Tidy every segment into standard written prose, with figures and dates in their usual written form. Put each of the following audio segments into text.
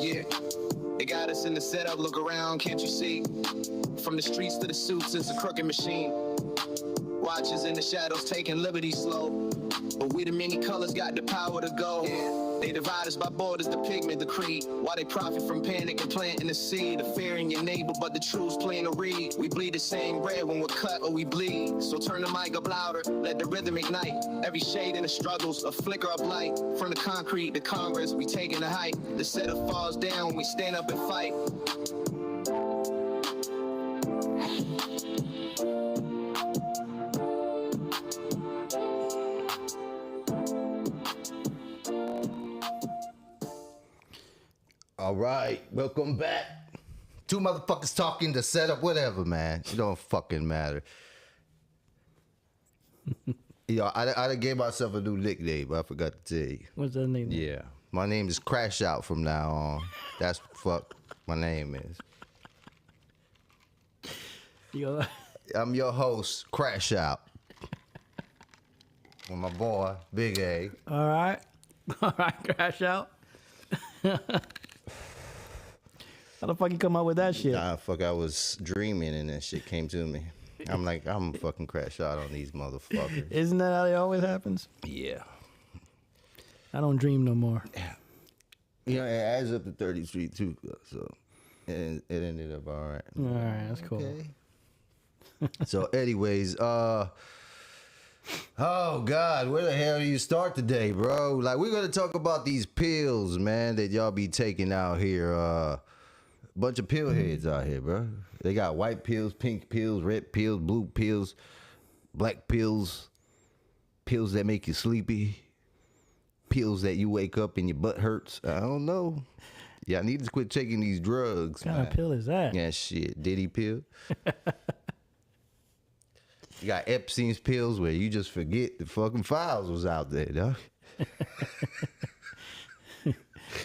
Yeah, they got us in the setup, look around, can't you see? From the streets to the suits, it's a crooked machine. Watchers in the shadows taking liberty slow. But we the many colors got the power to go. Yeah. They divide us by borders, the pigment, the creed. While they profit from panic and planting the seed of fear in your neighbor, but the truth's plain to read. We bleed the same red when we're cut or we bleed. So turn the mic up louder, let the rhythm ignite. Every shade in the struggles, a flicker of light. From the concrete to Congress, we taking the height. The setup falls down, we stand up and fight. All right, welcome back. Two motherfuckers talking to set up, whatever, man. It don't fucking matter. I gave myself a new nickname, but I forgot to tell you. What's that name? Yeah, my name is Crash Out from now on. That's what the fuck my name is. I'm your host, Crash Out. With my boy, Big A. All right, Crash Out. How the fuck you come up with that shit? Nah, fuck, I was dreaming and that shit came to me. I'm like, I'm fucking Crash Out on these motherfuckers. Isn't that how it always happens? Yeah. I don't dream no more. Yeah, it adds up to 33 too, so it ended up all right. All right, that's cool. Okay. So anyways, oh God, where the hell do you start today, bro? Like, we're gonna talk about these pills, man, that y'all be taking out here. Bunch of pill heads out here, bro. They got white pills, pink pills, red pills, blue pills, black pills, pills that make you sleepy, pills that you wake up and your butt hurts. I don't know. Yeah, I need to quit taking these drugs. What kind of pill is that? Yeah, shit, Diddy pill. You got Epstein's pills where you just forget the fucking files was out there, dog.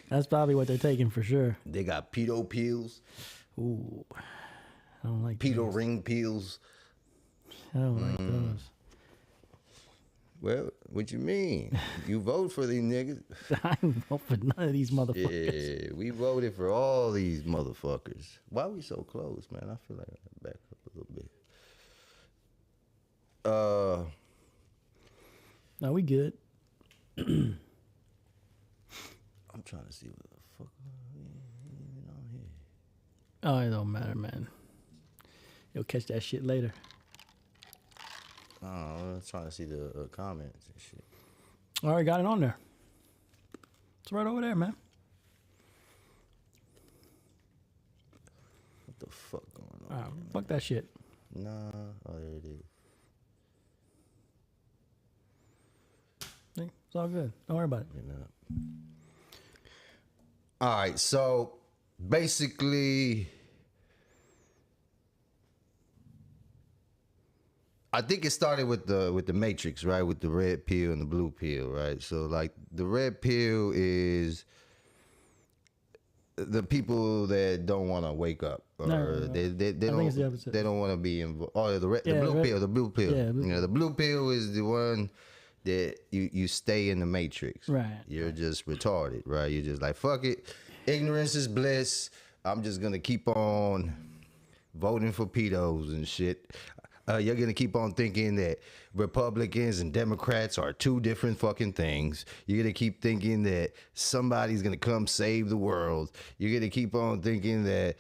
That's probably what they're taking for sure. They got pedo pills. Ooh, I don't like pedo those. ring pills. I don't like those. Well, what you mean? You vote for these niggas. I don't vote for none of these motherfuckers. Yeah, we voted for all these motherfuckers. Why we so close, man? I feel like I gotta back up a little bit. No, we good. I'm trying to see what the fuck even on here. Oh, it don't matter, man. You'll catch that shit later. Oh, I'm trying to see the comments and shit. All right, got it on there. It's right over there, man. What the fuck going on? All right, fuck that shit. Nah, oh, there it is. See, it's all good. Don't worry about it. All right, so basically, I think it started with the Matrix, right? With the red pill and the blue pill, right? So like the red pill is the people that don't want to wake up, or they don't want to be involved. Oh, the blue pill. Yeah, the blue pill is the one that you stay in the Matrix. Right. You're just retarded, right? You're just like, fuck it. Ignorance is bliss. I'm just going to keep on voting for pedos and shit. You're going to keep on thinking that Republicans and Democrats are two different fucking things. You're going to keep thinking that somebody's going to come save the world. You're going to keep on thinking that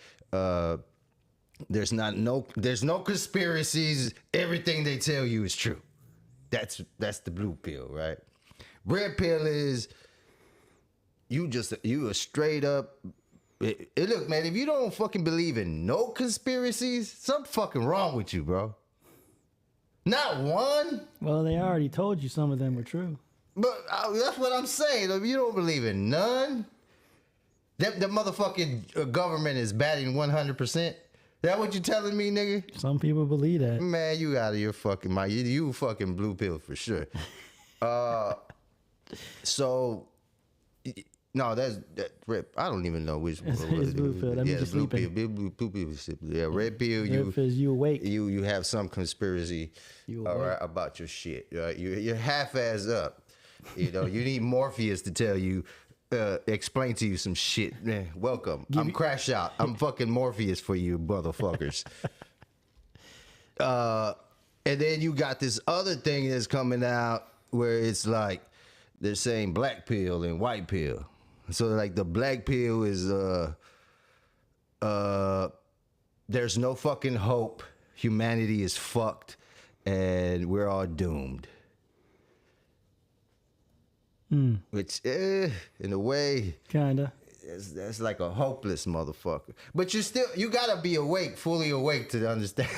there's no conspiracies. Everything they tell you is true. That's the blue pill, right? Red pill is you a straight up. Look, man, if you don't fucking believe in no conspiracies, something fucking wrong with you, bro. Not one. Well, they already told you some of them were true. But that's what I'm saying. If you don't believe in none, the motherfucking government is batting 100%. That what you telling me, nigga? Some people believe that. Man, you out of your fucking mind. You fucking blue pill for sure. So, no, that's red. I don't even know which one. It's blue pill. That means you're sleeping. Blue pill. Yeah, red pill. Red pill is you awake. You have some conspiracy, all right, about your shit. Right? You're half-ass up. You know, you need Morpheus to tell you, explain to you some shit. Man, welcome. I'm Crash Out. I'm fucking Morpheus for you, motherfuckers. And then you got this other thing that's coming out where it's like they're saying black pill and white pill. So like the black pill is there's no fucking hope. Humanity is fucked and we're all doomed. Which, in a way, Kinda. that's like a hopeless motherfucker. But you gotta be awake, fully awake to understand.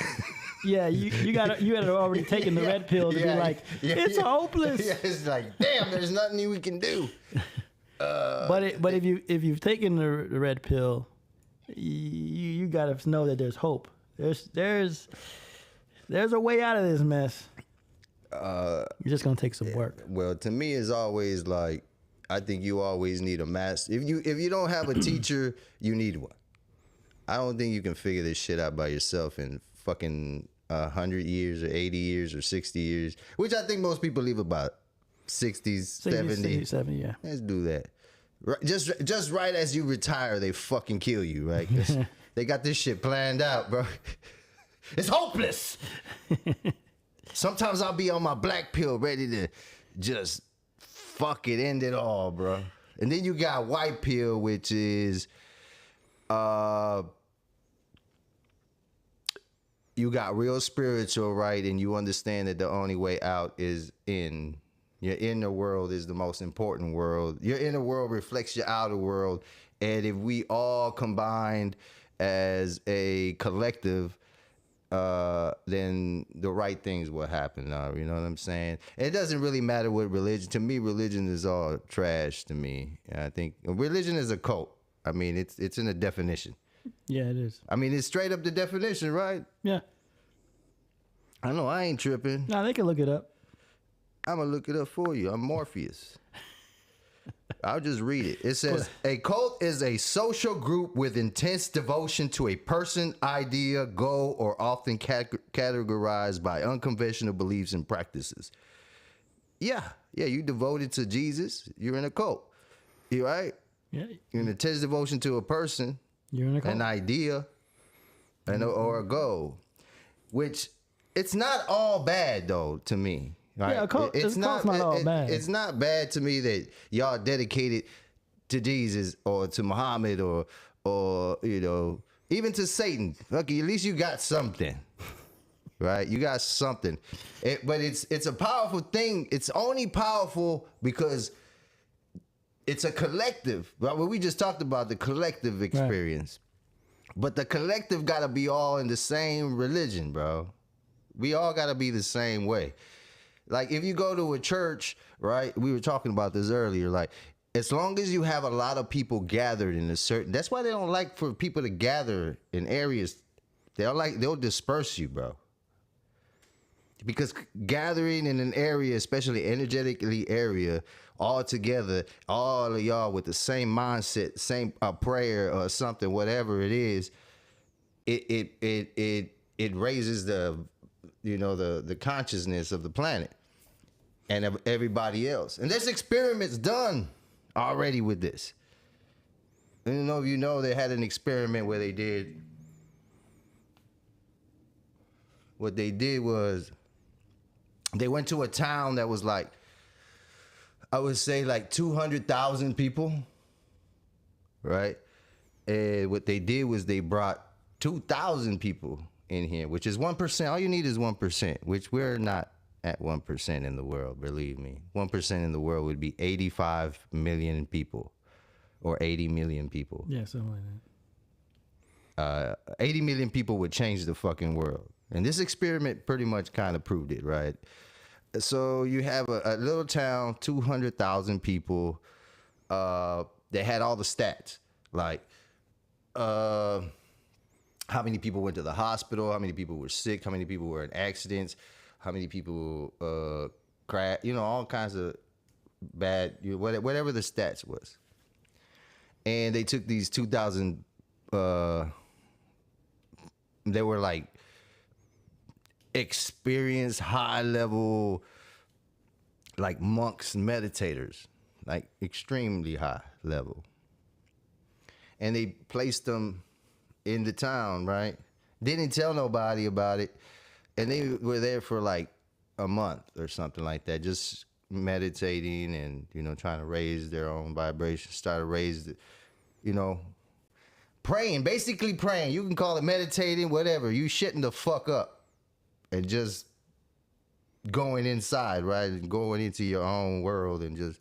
Yeah, you got already taken the red pill to be like, it's hopeless. Yeah, it's like, damn, there's nothing we can do. But if you've taken the red pill, you gotta know that there's hope. There's a way out of this mess. You're just gonna take some work. Well, to me, it's always like, I think you always need a master. If you don't have a teacher, you need one. I don't think you can figure this shit out by yourself in fucking 100 years or 80 years or 60 years, which I think most people leave about 60s, 70. 70, yeah. Let's do that. Right, just right as you retire, they fucking kill you, right? They got this shit planned out, bro. It's hopeless. Sometimes I'll be on my black pill ready to just fuck it, end it all, bro. And then you got white pill, which is you got real spiritual, right? And you understand that the only way out is in. Your inner world is the most important world. Your inner world reflects your outer world. And if we all combined as a collective, then the right things will happen. You know what I'm saying? It doesn't really matter what religion. To me, religion is all trash to me. I think religion is a cult. I mean, it's in the definition. Yeah, it is. I mean, it's straight up the definition, right? Yeah. I know, I ain't tripping. No, they can look it up. I'm going to look it up for you. I'm Morpheus. I'll just read it. It says, a cult is a social group with intense devotion to a person, idea, goal, or often categorized by unconventional beliefs and practices. Yeah, you devoted to Jesus, you're in a cult. You right? Yeah. You're in intense devotion to a person, You're in a cult. an idea, or a goal. Which, it's not all bad, though, to me. Right? Yeah, it's not all bad. It's not bad to me that y'all dedicated to Jesus or to Muhammad or you know, even to Satan. Okay, at least you got something, right? You got something. But it's a powerful thing. It's only powerful because it's a collective. Right? Well, we just talked about the collective experience, but the collective got to be all in the same religion, bro. We all got to be the same way. Like, if you go to a church, right, we were talking about this earlier, like, as long as you have a lot of people gathered in a certain, that's why they don't like for people to gather in areas, they'll disperse you, bro. Because gathering in an area, especially energetically area, all together, all of y'all with the same mindset, same prayer or something, whatever it is, it raises the, you know, the consciousness of the planet and of everybody else. And there's experiments done already with this. I don't know if you know, they had an experiment where what they did was they went to a town that was like, I would say like 200,000 people, right? And what they did was they brought 2,000 people in here, which is 1%. All you need is 1%, which we're not at 1% in the world, believe me. 1% in the world would be 85 million people or 80 million people. Yeah, something like that. 80 million people would change the fucking world. And this experiment pretty much kind of proved it, right? So you have a little town, 200,000 people. They had all the stats, like how many people went to the hospital, how many people were sick, how many people were in accidents, how many people crashed, you know, all kinds of bad, whatever the stats was. And they took these 2,000, they were like experienced, high level, like monks, meditators, like extremely high level. And they placed them in the town, right? Didn't tell nobody about it. And they were there for like a month or something like that, just meditating and, you know, trying to raise their own vibration, praying, basically praying. You can call it meditating, whatever. You shitting the fuck up and just going inside, right? And going into your own world and just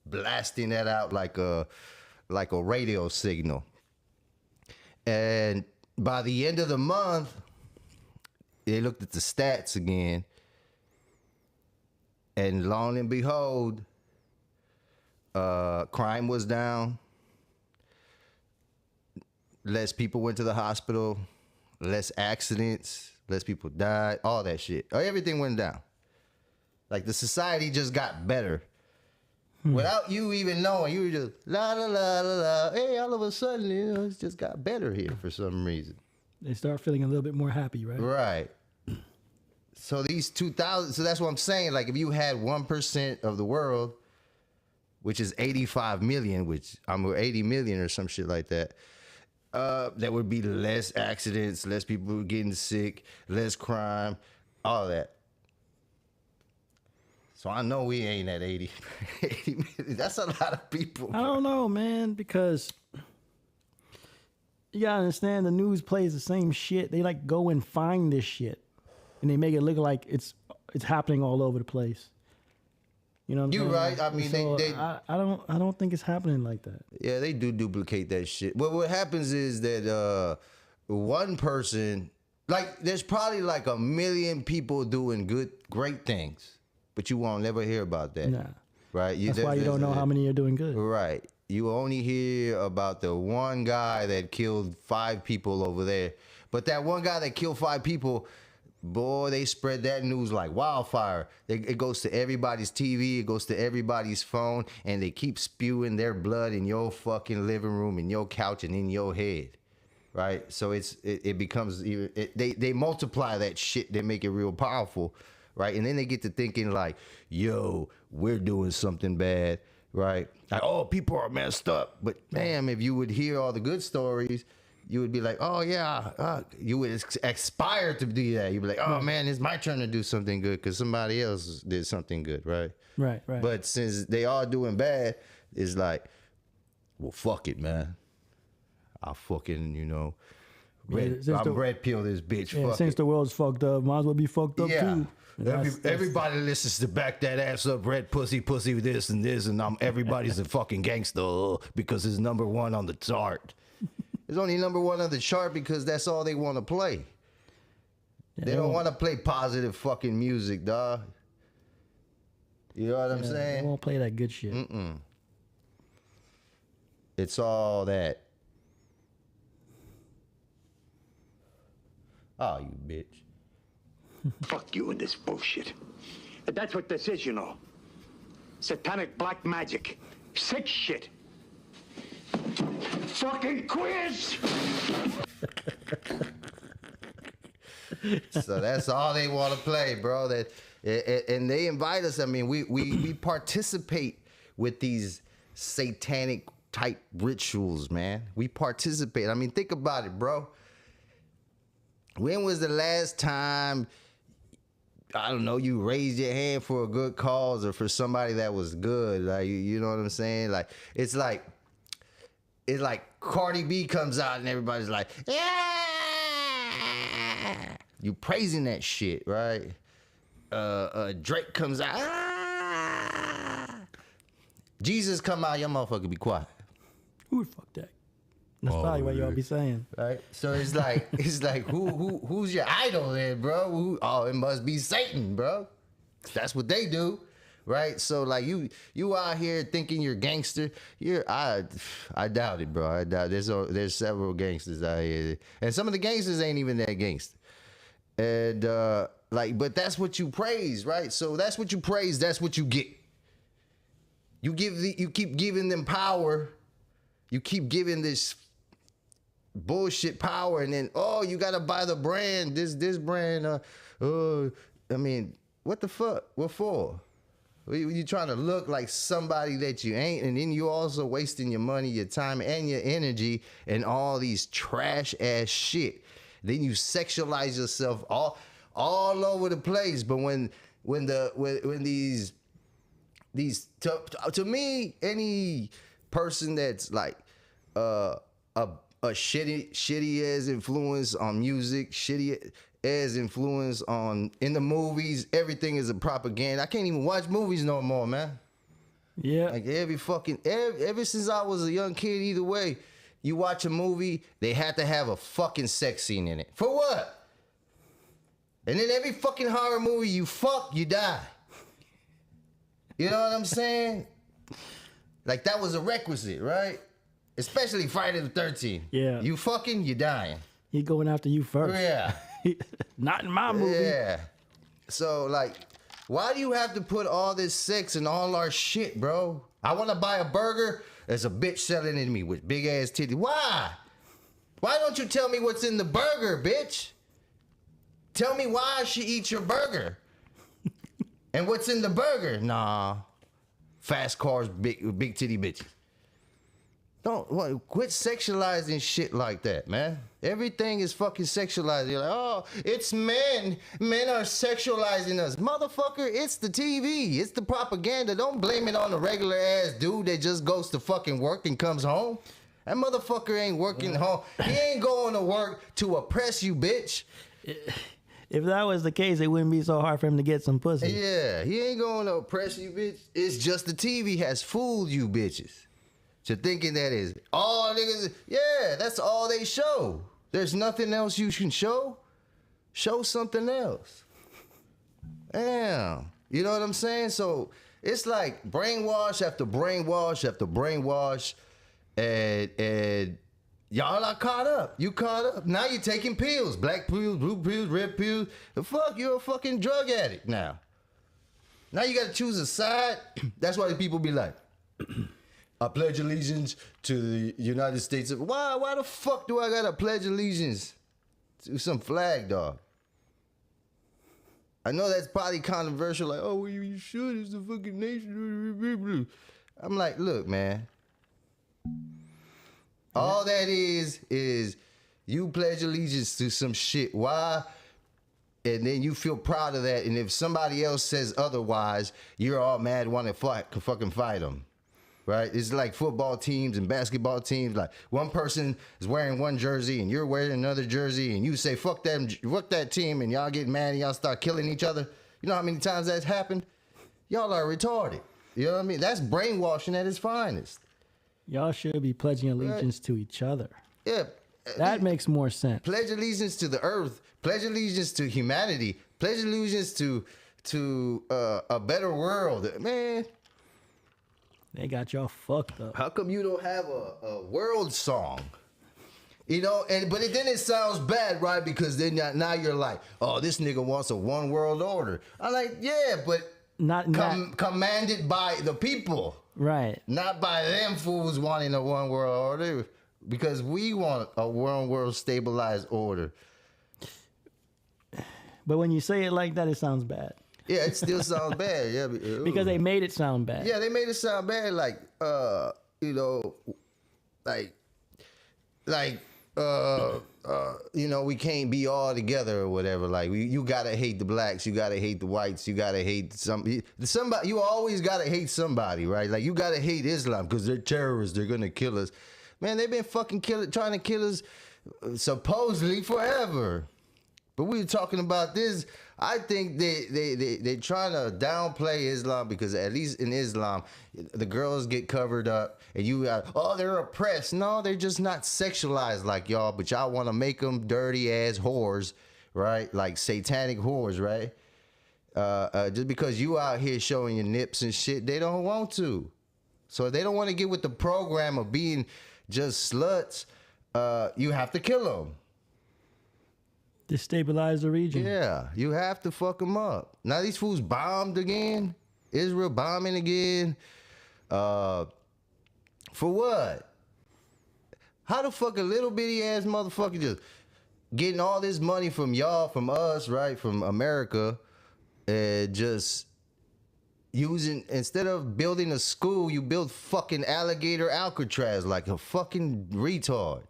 blasting that out like a radio signal. And by the end of the month, they looked at the stats again, and lo and behold, crime was down. Less people went to the hospital, less accidents, less people died, all that shit. Everything went down. Like the society just got better. Without you even knowing, you were just la la la la la. Hey, all of a sudden, you know, it's just got better here for some reason. They start feeling a little bit more happy, right? Right. So these 2,000. So that's what I'm saying. Like if you had 1% of the world, which is 85 million, which I'm 80 million or some shit like that. There would be less accidents, less people getting sick, less crime, all that. So I know we ain't at 80 million. That's a lot of people. I don't know, man, because you gotta understand the news plays the same shit. They like go and find this shit, and they make it look like it's happening all over the place. You know what I'm saying? You're right. I mean, so they I don't think it's happening like that. Yeah, they do duplicate that shit. But what happens is that one person, like, there's probably like 1 million people doing great things, but you won't never hear about that. Nah. Right? That's why you don't know how many are doing good. Right. You only hear about the one guy that killed 5 people over there. But that one guy that killed 5 people, boy, they spread that news like wildfire. It goes to everybody's TV, it goes to everybody's phone, and they keep spewing their blood in your fucking living room, in your couch, and in your head. Right? So it becomes even. They multiply that shit. They make it real powerful. Right? And then they get to thinking like, yo, we're doing something bad. Right? Like, oh, people are messed up. But damn, if you would hear all the good stories, you would be like, oh, yeah, you would aspire to do that. You'd be like, oh, man, it's my turn to do something good because somebody else did something good, right? Right. But since they all doing bad, it's like, well, fuck it, man. I'll fucking, I'm red pill this bitch. Yeah, fuck since it. the world's fucked up, might as well be fucked up too. Everybody listens to back that ass up, red pussy, this and this, and everybody's a fucking gangster because it's #1 on the chart. It's only #1 on the chart because that's all they want to play. Yeah, they don't want to play positive fucking music, dog. You know what I'm saying? They won't play that good shit. It's all that. Oh, you bitch. Fuck you and this bullshit. And that's what this is, you know. Satanic black magic. Sick shit. Fucking quiz! So that's all they want to play, bro. And they invite us. I mean, we participate with these satanic type rituals, man. We participate. I mean, think about it, bro. When was the last time, I don't know, you raised your hand for a good cause or for somebody that was good? Like, you know what I'm saying? Like, it's like Cardi B comes out and everybody's like, yeah, you praising that shit, right? Drake comes out, Jesus come out, your motherfucker be quiet. Who would fuck that? That's probably what y'all be saying. Right? So it's like who's your idol then, bro? It must be Satan, bro. That's what they do. Right? So like you out here thinking you're gangster. I doubt it, bro. I doubt there's several gangsters out here. And some of the gangsters ain't even that gangster. And but that's what you praise, right? So that's what you praise, that's what you get. You keep giving them power. You keep giving this bullshit power, and then you gotta buy the brand, this brand. I mean, what the fuck? What for? You trying to look like somebody that you ain't, and then you also wasting your money, your time, and your energy and all these trash ass shit. Then you sexualize yourself all over the place. But when these to me, any person that's like a shitty ass influence on music, shitty ass influence on in the movies, everything is a propaganda. I can't even watch movies no more, man. Yeah. Like ever since I was a young kid, either way, you watch a movie, they had to have a fucking sex scene in it. For what? And then every fucking horror movie, you fuck, you die. You know what I'm saying? Like that was a requisite, right? Especially Friday the 13th. Yeah. You fucking, you dying. He going after you first. Yeah. Not in my movie. Yeah. So like, why do you have to put all this sex in all our shit, bro? I want to buy a burger. There's a bitch selling it to me with big ass titties. Why? Why don't you tell me what's in the burger, bitch? Tell me why she eats your burger. And what's in the burger? Nah. Fast cars, big titty bitches. Quit sexualizing shit like that, man. Everything is fucking sexualized. You're like, oh, it's men. Men are sexualizing us. Motherfucker, it's the TV. It's the propaganda. Don't blame it on the regular ass dude that just goes to fucking work and comes home. That motherfucker ain't working home. He ain't going to work to oppress you, bitch. If that was the case, it wouldn't be so hard for him to get some pussy. Yeah, he ain't going to oppress you, bitch. It's just the TV has fooled you, bitches. To thinking that is all niggas. Yeah, that's all they show. There's nothing else you can show. Show something else. Damn. You know what I'm saying? So it's like brainwash after brainwash after brainwash. And y'all are caught up. You caught up. Now you're taking pills. Black pills, blue pills, red pills. The fuck, you're a fucking drug addict now. Now you got to choose a side. That's why the people be like, I pledge allegiance to the United States of... Why the fuck do I got to pledge allegiance to some flag, dog? I know that's probably controversial. Like, oh, well, you should. It's the fucking nation. I'm like, look, man. All that is you pledge allegiance to some shit. Why? And then you feel proud of that. And if somebody else says otherwise, you're all mad, want to fucking fight them. Right? It's like football teams and basketball teams. Like one person is wearing one jersey and you're wearing another jersey and you say, fuck that team, and y'all get mad and y'all start killing each other. You know how many times that's happened? Y'all are retarded. You know what I mean? That's brainwashing at its finest. Y'all should be pledging allegiance to each other. Yeah. That makes more sense. Pledge allegiance to the earth. Pledge allegiance to humanity. Pledge allegiance to a better world. Man. They got y'all fucked up. How come you don't have a world song? You know, but then it sounds bad, right? Because then now you're like, oh, this nigga wants a one world order. I'm like, yeah, but not commanded by the people. Right. Not by them fools wanting a one world order. Because we want a one world stabilized order. But when you say it like that, it sounds bad. Yeah, it still sounds bad. Yeah, because they made it sound bad. Yeah, they made it sound bad. Like, you know, you know, we can't be all together or whatever. Like, you gotta hate the blacks, you gotta hate the whites, you gotta hate somebody. You always gotta hate somebody, right? Like, you gotta hate Islam because they're terrorists. They're gonna kill us. Man, they've been fucking trying to kill us supposedly forever. But we were talking about this. I think they're trying to downplay Islam because at least in Islam, the girls get covered up and you got, oh, they're oppressed. No, they're just not sexualized like y'all, but y'all want to make them dirty ass whores, right? Like satanic whores, right? Just because you out here showing your nips and shit, they don't want to. So if they don't want to get with the program of being just sluts, you have to kill them. Destabilize the region. Yeah, you have to fuck them up. Now these fools bombed again. Israel bombing again. For what? How the fuck a little bitty ass motherfucker just getting all this money from y'all, from us, right? From America, and just instead of building a school, you build fucking alligator Alcatraz like a fucking retard.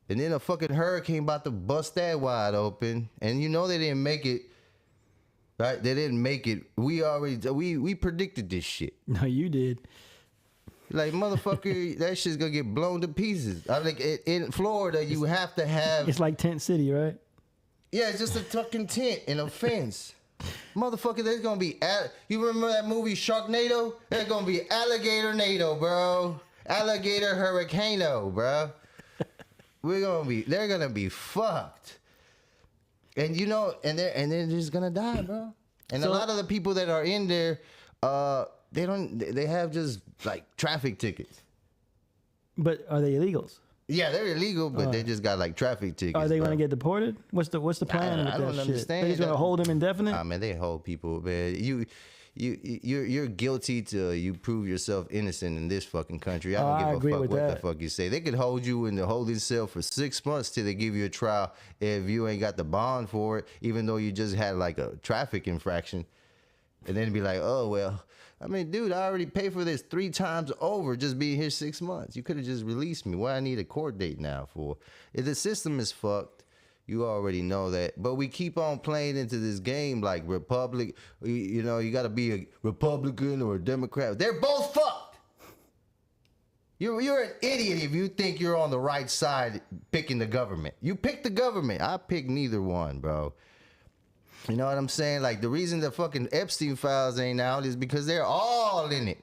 And then a fucking hurricane about to bust that wide open. And you know they didn't make it. Right? They didn't make it. We predicted this shit. No, you did. Like, motherfucker, that shit's gonna get blown to pieces. I think in Florida, you have to have. It's like Tent City, right? Yeah, it's just a fucking tent and a fence. Motherfucker, there's gonna be. You remember that movie Sharknado? There's gonna be Alligator-nado, bro. Alligator Hurricane-o, bro. They're gonna be fucked. And you know, and they're just gonna die, bro. And a lot of the people that are in there, they have just like traffic tickets. But are they illegals? Yeah, they're illegal, but they just got like traffic tickets. Are they going to get deported? What's the plan? I don't understand. They're just gonna hold them indefinite. Ah, man, they hold people, man. You're guilty till you prove yourself innocent in this fucking country. I don't give a fuck what the fuck you say. They could hold you in the holding cell for 6 months till they give you a trial if you ain't got the bond for it, even though you just had like a traffic infraction, and then be like, oh well. I mean, dude, I already paid for this 3 times over just being here 6 months. You could have just released me. Why I need a court date now for? If the system is fucked, you already know that. But we keep on playing into this game like Republic. You know, you got to be a Republican or a Democrat. They're both fucked. You're an idiot if you think you're on the right side picking the government. You pick the government. I pick neither one, bro. You know what I'm saying? Like, the reason the fucking Epstein files ain't out is because they're all in it.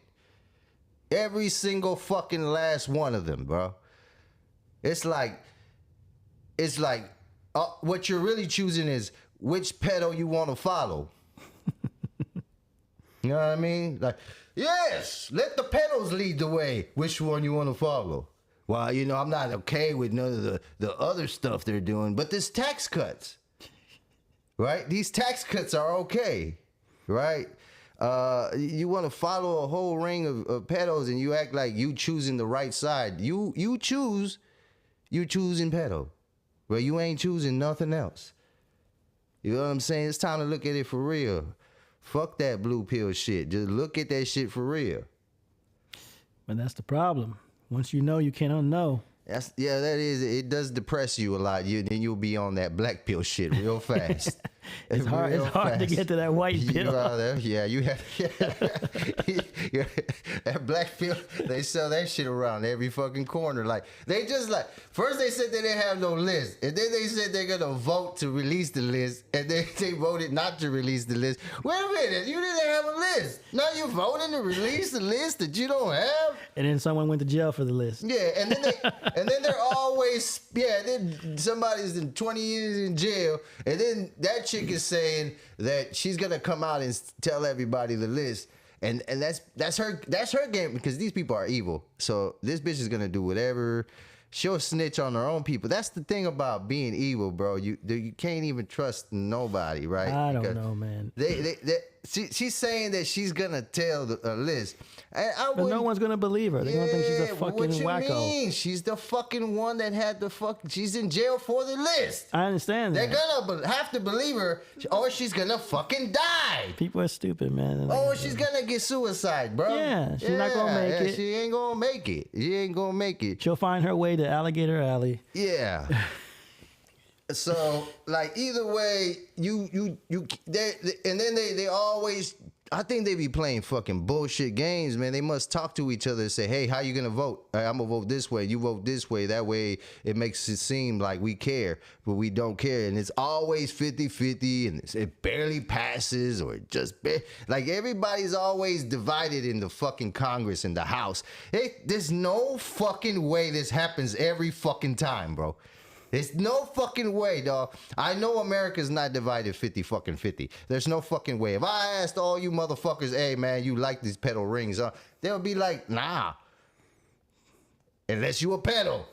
Every single fucking last one of them, bro. It's like what you're really choosing is which pedo you want to follow. You know what I mean? Like, yes, let the pedos lead the way. Which one you want to follow? Well, you know, I'm not okay with none of the other stuff they're doing, but this tax cuts. Right? These tax cuts are okay, right? You want to follow a whole ring of pedos and you act like you choosing the right side. You choosing pedo, but you ain't choosing nothing else. You know what I'm saying? It's time to look at it for real. Fuck that blue pill shit. Just look at that shit for real. But that's the problem. Once you know, you can't unknow. That is. It does depress you a lot. Then you'll be on that black pill shit real fast. It's hard to get to that white pill. You have that black pill. They sell that shit around every fucking corner. Like, they just like, first they said they didn't have no list, and then they said they're gonna vote to release the list, and then they voted not to release the list. Wait a minute, you didn't have a list. Now you're voting to release the list that you don't have. And then someone went to jail for the list. Yeah, and then they're always then somebody's in 20 years in jail, and then that chick is saying that she's gonna come out and tell everybody the list, and that's her game, because these people are evil. So this bitch is gonna do whatever. She'll snitch on her own people. That's the thing about being evil, bro. You can't even trust nobody, right? I don't know, man. She's saying that she's gonna tell a list. But no one's gonna believe her. They're gonna think she's a fucking what you wacko. Mean? She's the fucking one that had the fuck. She's in jail for the list. I understand that. They're gonna have to believe her, or she's gonna fucking die. People are stupid, man. Or she's gonna get suicide, bro. Yeah, she's not gonna make it. She ain't gonna make it. She ain't gonna make it. She'll find her way to Alligator Alley. Yeah. So, like, either way, and then they always, I think they be playing fucking bullshit games, man. They must talk to each other and say, hey, how you gonna vote? I'm gonna vote this way, you vote this way. That way it makes it seem like we care, but we don't care. And it's always 50-50, and it barely passes, or just like, everybody's always divided in the fucking Congress and the House. There's no fucking way this happens every fucking time, bro. There's no fucking way, dog. I know America's not divided 50-50. There's no fucking way. If I asked all you motherfuckers, hey, man, you like these pedo rings, huh? They'll be like, nah. Unless you a pedo.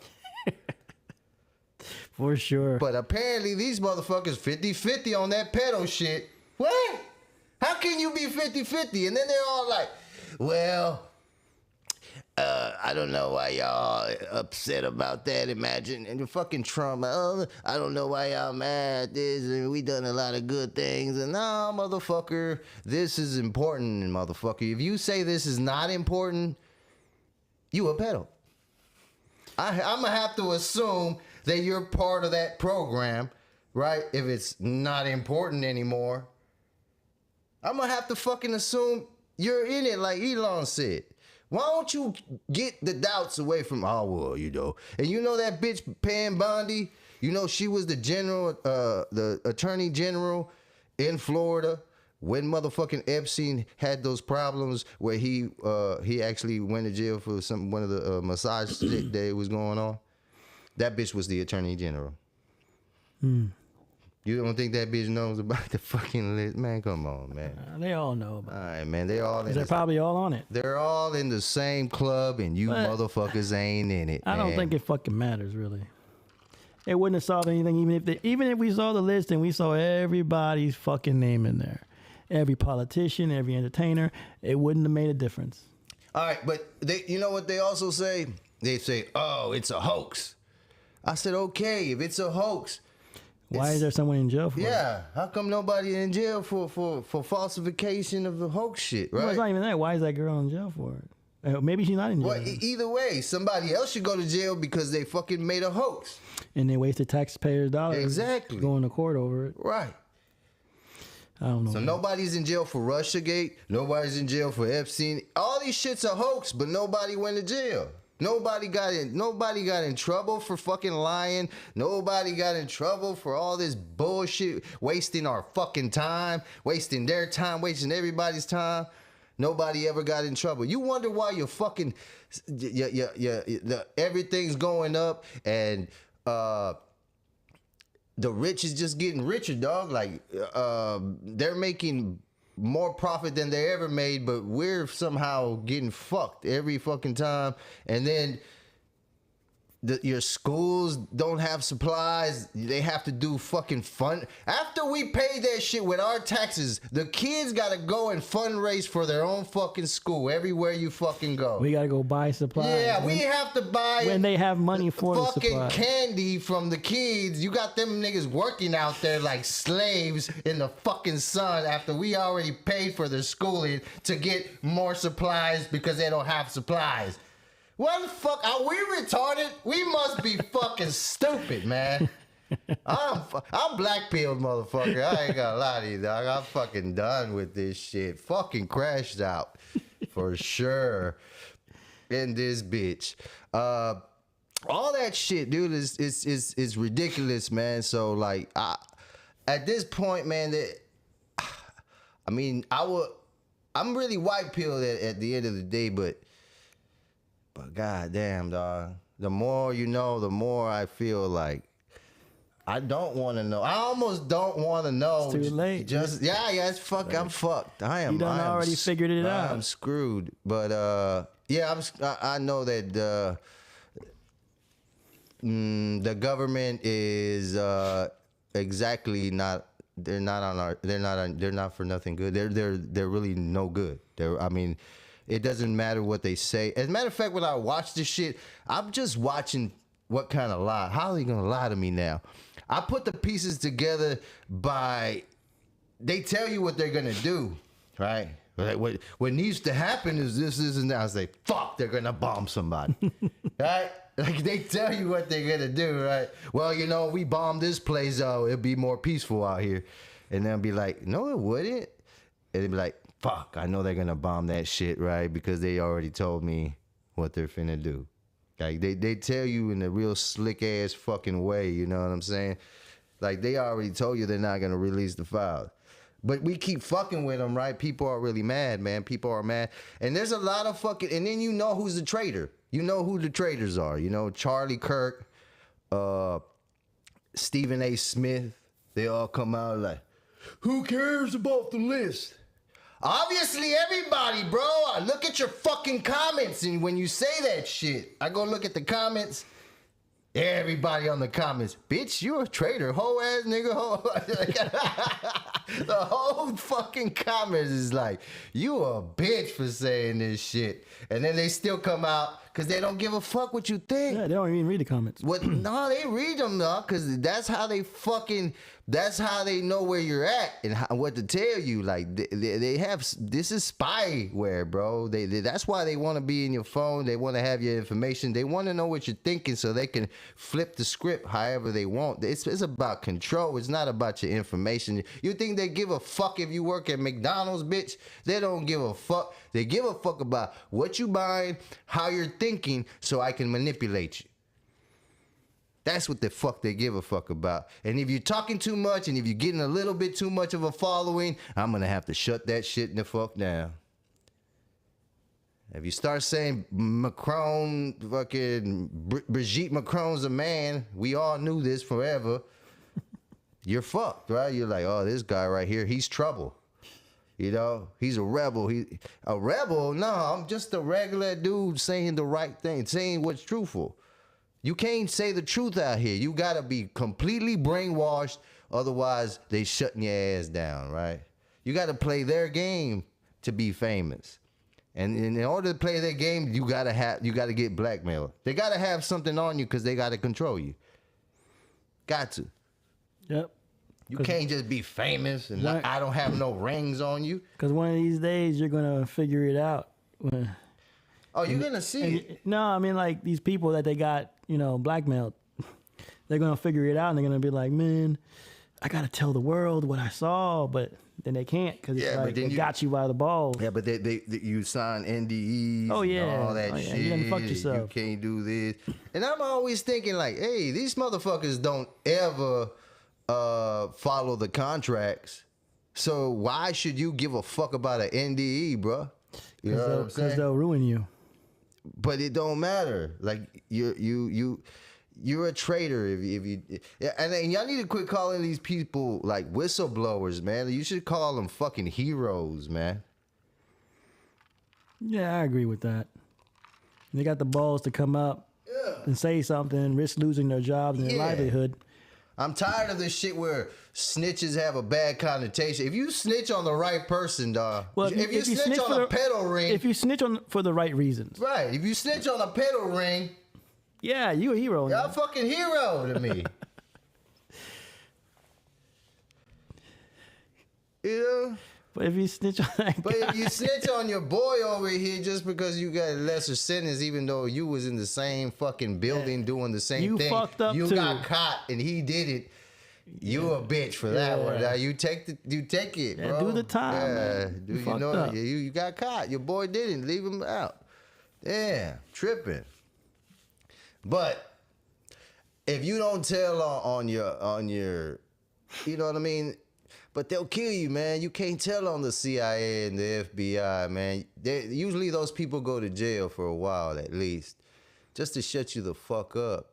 For sure. But apparently these motherfuckers 50-50 on that pedo shit. What? How can you be 50-50? And then they're all like, well, I don't know why y'all upset about that. Imagine and the fucking Trump. I don't know why y'all mad at this. And we done a lot of good things. And nah, motherfucker, this is important, motherfucker. If you say this is not important, you a pedo. I'm gonna have to assume that you're part of that program, right? If it's not important anymore, I'm gonna have to fucking assume you're in it, like Elon said. Why don't you get the doubts away from, oh, well, you know. And you know that bitch Pam Bondi? You know she was the attorney general in Florida when motherfucking Epstein had those problems where he actually went to jail for one of the massage shit that was going on. That bitch was the attorney general. You don't think that bitch knows about the fucking list? Man, come on, man. They all know about it. All right, man. They're probably all on it. They're all in the same club, and you motherfuckers ain't in it. I don't think it fucking matters, really. It wouldn't have solved anything, even if we saw the list and we saw everybody's fucking name in there. Every politician, every entertainer, it wouldn't have made a difference. All right, but you know what they also say? They say, oh, it's a hoax. I said, okay, if it's a hoax. Why is there someone in jail for it? Yeah, how come nobody in jail for falsification of the hoax shit, right? Well, it's not even that. Why is that girl in jail for it? Maybe she's not in jail. Well, either way, somebody else should go to jail because they fucking made a hoax. And they wasted taxpayers' dollars. Exactly. Going to court over it. Right. I don't know. So nobody's in jail for Russiagate. Nobody's in jail for Epstein. All these shit's a hoax, but nobody went to jail. Nobody got in trouble for fucking lying. Nobody got in trouble for all this bullshit, wasting our fucking time, wasting their time, wasting everybody's time. Nobody ever got in trouble. You wonder why you're fucking, everything's going up and the rich is just getting richer, dog. Like they're making more profit than they ever made, but we're somehow getting fucked every fucking time. And then your schools don't have supplies. They have to do fucking fun. After we pay that shit with our taxes, the kids gotta go and fundraise for their own fucking school everywhere you fucking go. We gotta go buy supplies. Yeah, we have to buy when they have money for the fucking supplies. candy from the kids. You got them niggas working out there like slaves in the fucking sun after we already paid for their schooling to get more supplies because they don't have supplies. What the fuck? Are we retarded? We must be fucking stupid, man. I'm black-pilled, motherfucker. I ain't gonna lie to you, dog. I'm fucking done with this shit. Fucking crashed out for sure in this bitch. All that shit, dude, is ridiculous, man. So like, at this point, man, I'm really white-pilled at the end of the day, but goddamn, dog. The more you know, the more I feel like I don't want to know. I almost don't want to know. It's too late. It's fuck. I'm fucked. You done already figured it out. I'm screwed. But I know that the government is exactly not. They're not for nothing good. They're really no good. It doesn't matter what they say. As a matter of fact, when I watch this shit, I'm just watching what kind of lie. How are they gonna lie to me now? I put the pieces together by they tell you what they're gonna do, right? Like what needs to happen is this, and that. I was like, fuck, they're gonna bomb somebody, right? Like they tell you what they're gonna do, right? Well, we bomb this place, it'll be more peaceful out here, and they'll be like, no, it wouldn't, and they'll be like, fuck, I know they're gonna bomb that shit, right? Because they already told me what they're finna do. Like they tell you in a real slick ass fucking way, you know what I'm saying? Like they already told you they're not gonna release the file. But we keep fucking with them, right? People are really mad, man. People are mad. And there's a lot of fucking, and then you know who's the traitor. You know who the traitors are. Charlie Kirk, Stephen A. Smith, they all come out like, who cares about the list? Obviously, everybody, bro. I look at your fucking comments, and when you say that shit, I go look at the comments. Everybody on the comments, bitch, you a traitor, hoe ass nigga, hoe. The whole fucking comments is like, you a bitch for saying this shit. And then they still come out because they don't give a fuck what you think. Yeah, they don't even read the comments. What? No, they read them though, because that's how they know where you're at and what to tell you. Like they have, this is spyware, bro. That's why they want to be in your phone. They want to have your information. They want to know what you're thinking so they can flip the script however they want. It's about control. It's not about your information. You think they give a fuck if you work at McDonald's, bitch? They don't give a fuck. They give a fuck about what you buying, how you're thinking, so I can manipulate you. That's what the fuck they give a fuck about. And if you're talking too much and if you're getting a little bit too much of a following, I'm going to have to shut that shit the fuck down. If you start saying Macron, fucking Brigitte Macron's a man, we all knew this forever, you're fucked, right? You're like, oh, this guy right here, he's trouble. You know, he's a rebel. A rebel? No, I'm just a regular dude saying the right thing, saying what's truthful. You can't say the truth out here. You got to be completely brainwashed. Otherwise, they shutting your ass down, right? You got to play their game to be famous. And in order to play their game, you got to get blackmailed. They got to have something on you because they got to control you. Got to. Yep. You can't just be famous and I don't have no rings on you. Because one of these days, you're going to figure it out. Oh, you're going to see it. No, I mean, like, these people that they got, blackmailed, they're going to figure it out, and they're going to be like, man, I got to tell the world what I saw, but then they can't because they got you by the balls. Yeah, but you sign NDEs and all that shit. You done fucked yourself. You can't do this. And I'm always thinking like, hey, these motherfuckers don't ever follow the contracts. So why should you give a fuck about an NDE, bro? You know what I'm saying? Because they'll ruin you. But it don't matter. Like you're a traitor if you. And y'all need to quit calling these people like whistleblowers, man. You should call them fucking heroes, man. Yeah, I agree with that. They got the balls to come up and say something and risk losing their jobs and their livelihood. I'm tired of this shit where snitches have a bad connotation. If you snitch on the right person, dog. Well, if you snitch on a pedal ring. If you snitch for the right reasons. Right. If you snitch on a pedal ring. Yeah, you a hero. You're a fucking hero to me. You know? But if you snitch on that guy. If you snitch on your boy over here just because you got a lesser sentence, even though you was in the same fucking building doing the same thing, fucked up you too. got caught and he did it. You a bitch for that one. Now you take it, bro. Do the time. Man. You got caught. Your boy didn't. Leave him out. Yeah, tripping. But if you don't tell on your, you know what I mean. But they'll kill you, man. You can't tell on the CIA and the FBI, man. Usually those people go to jail for a while at least, just to shut you the fuck up.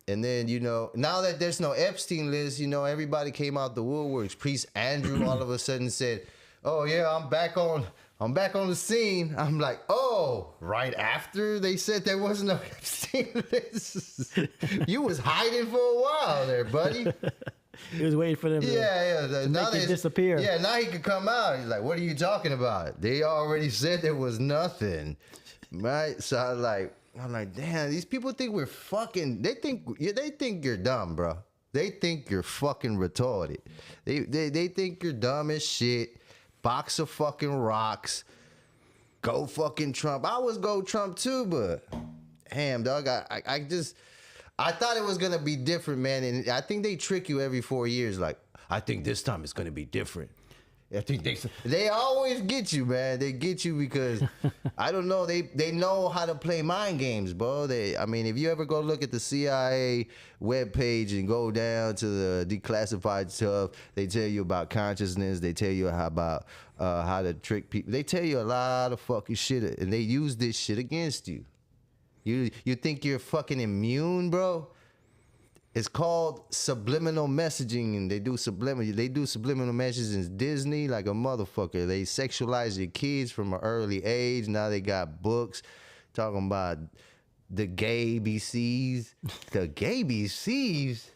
And then, now that there's no Epstein list, everybody came out the woodworks. Priest Andrew all of a sudden said, oh, yeah, I'm back on the scene. I'm like, oh, right after they said there wasn't no Epstein list. You was hiding for a while there, buddy. He was waiting for them to make it disappear. Yeah, now he could come out. He's like, what are you talking about? They already said there was nothing. Right? So I'm like, damn, these people think we're fucking, they think you're dumb, bro. They think you're fucking retarded. They think you're dumb as shit. Box of fucking rocks. Go fucking Trump. I was go Trump too, but damn, dog, I thought it was going to be different, man. And I think they trick you every 4 years. Like, I think this time it's going to be different. I think they always get you, man. They get you because, I don't know, they know how to play mind games, bro. If you ever go look at the CIA webpage and go down to the declassified stuff, they tell you about consciousness. They tell you about how to trick people. They tell you a lot of fucking shit, and they use this shit against you. You think you're fucking immune, bro? It's called subliminal messaging, and they do subliminal messages in Disney like a motherfucker. They sexualize your kids from an early age. Now they got books talking about the gay BCs. The gay BCs?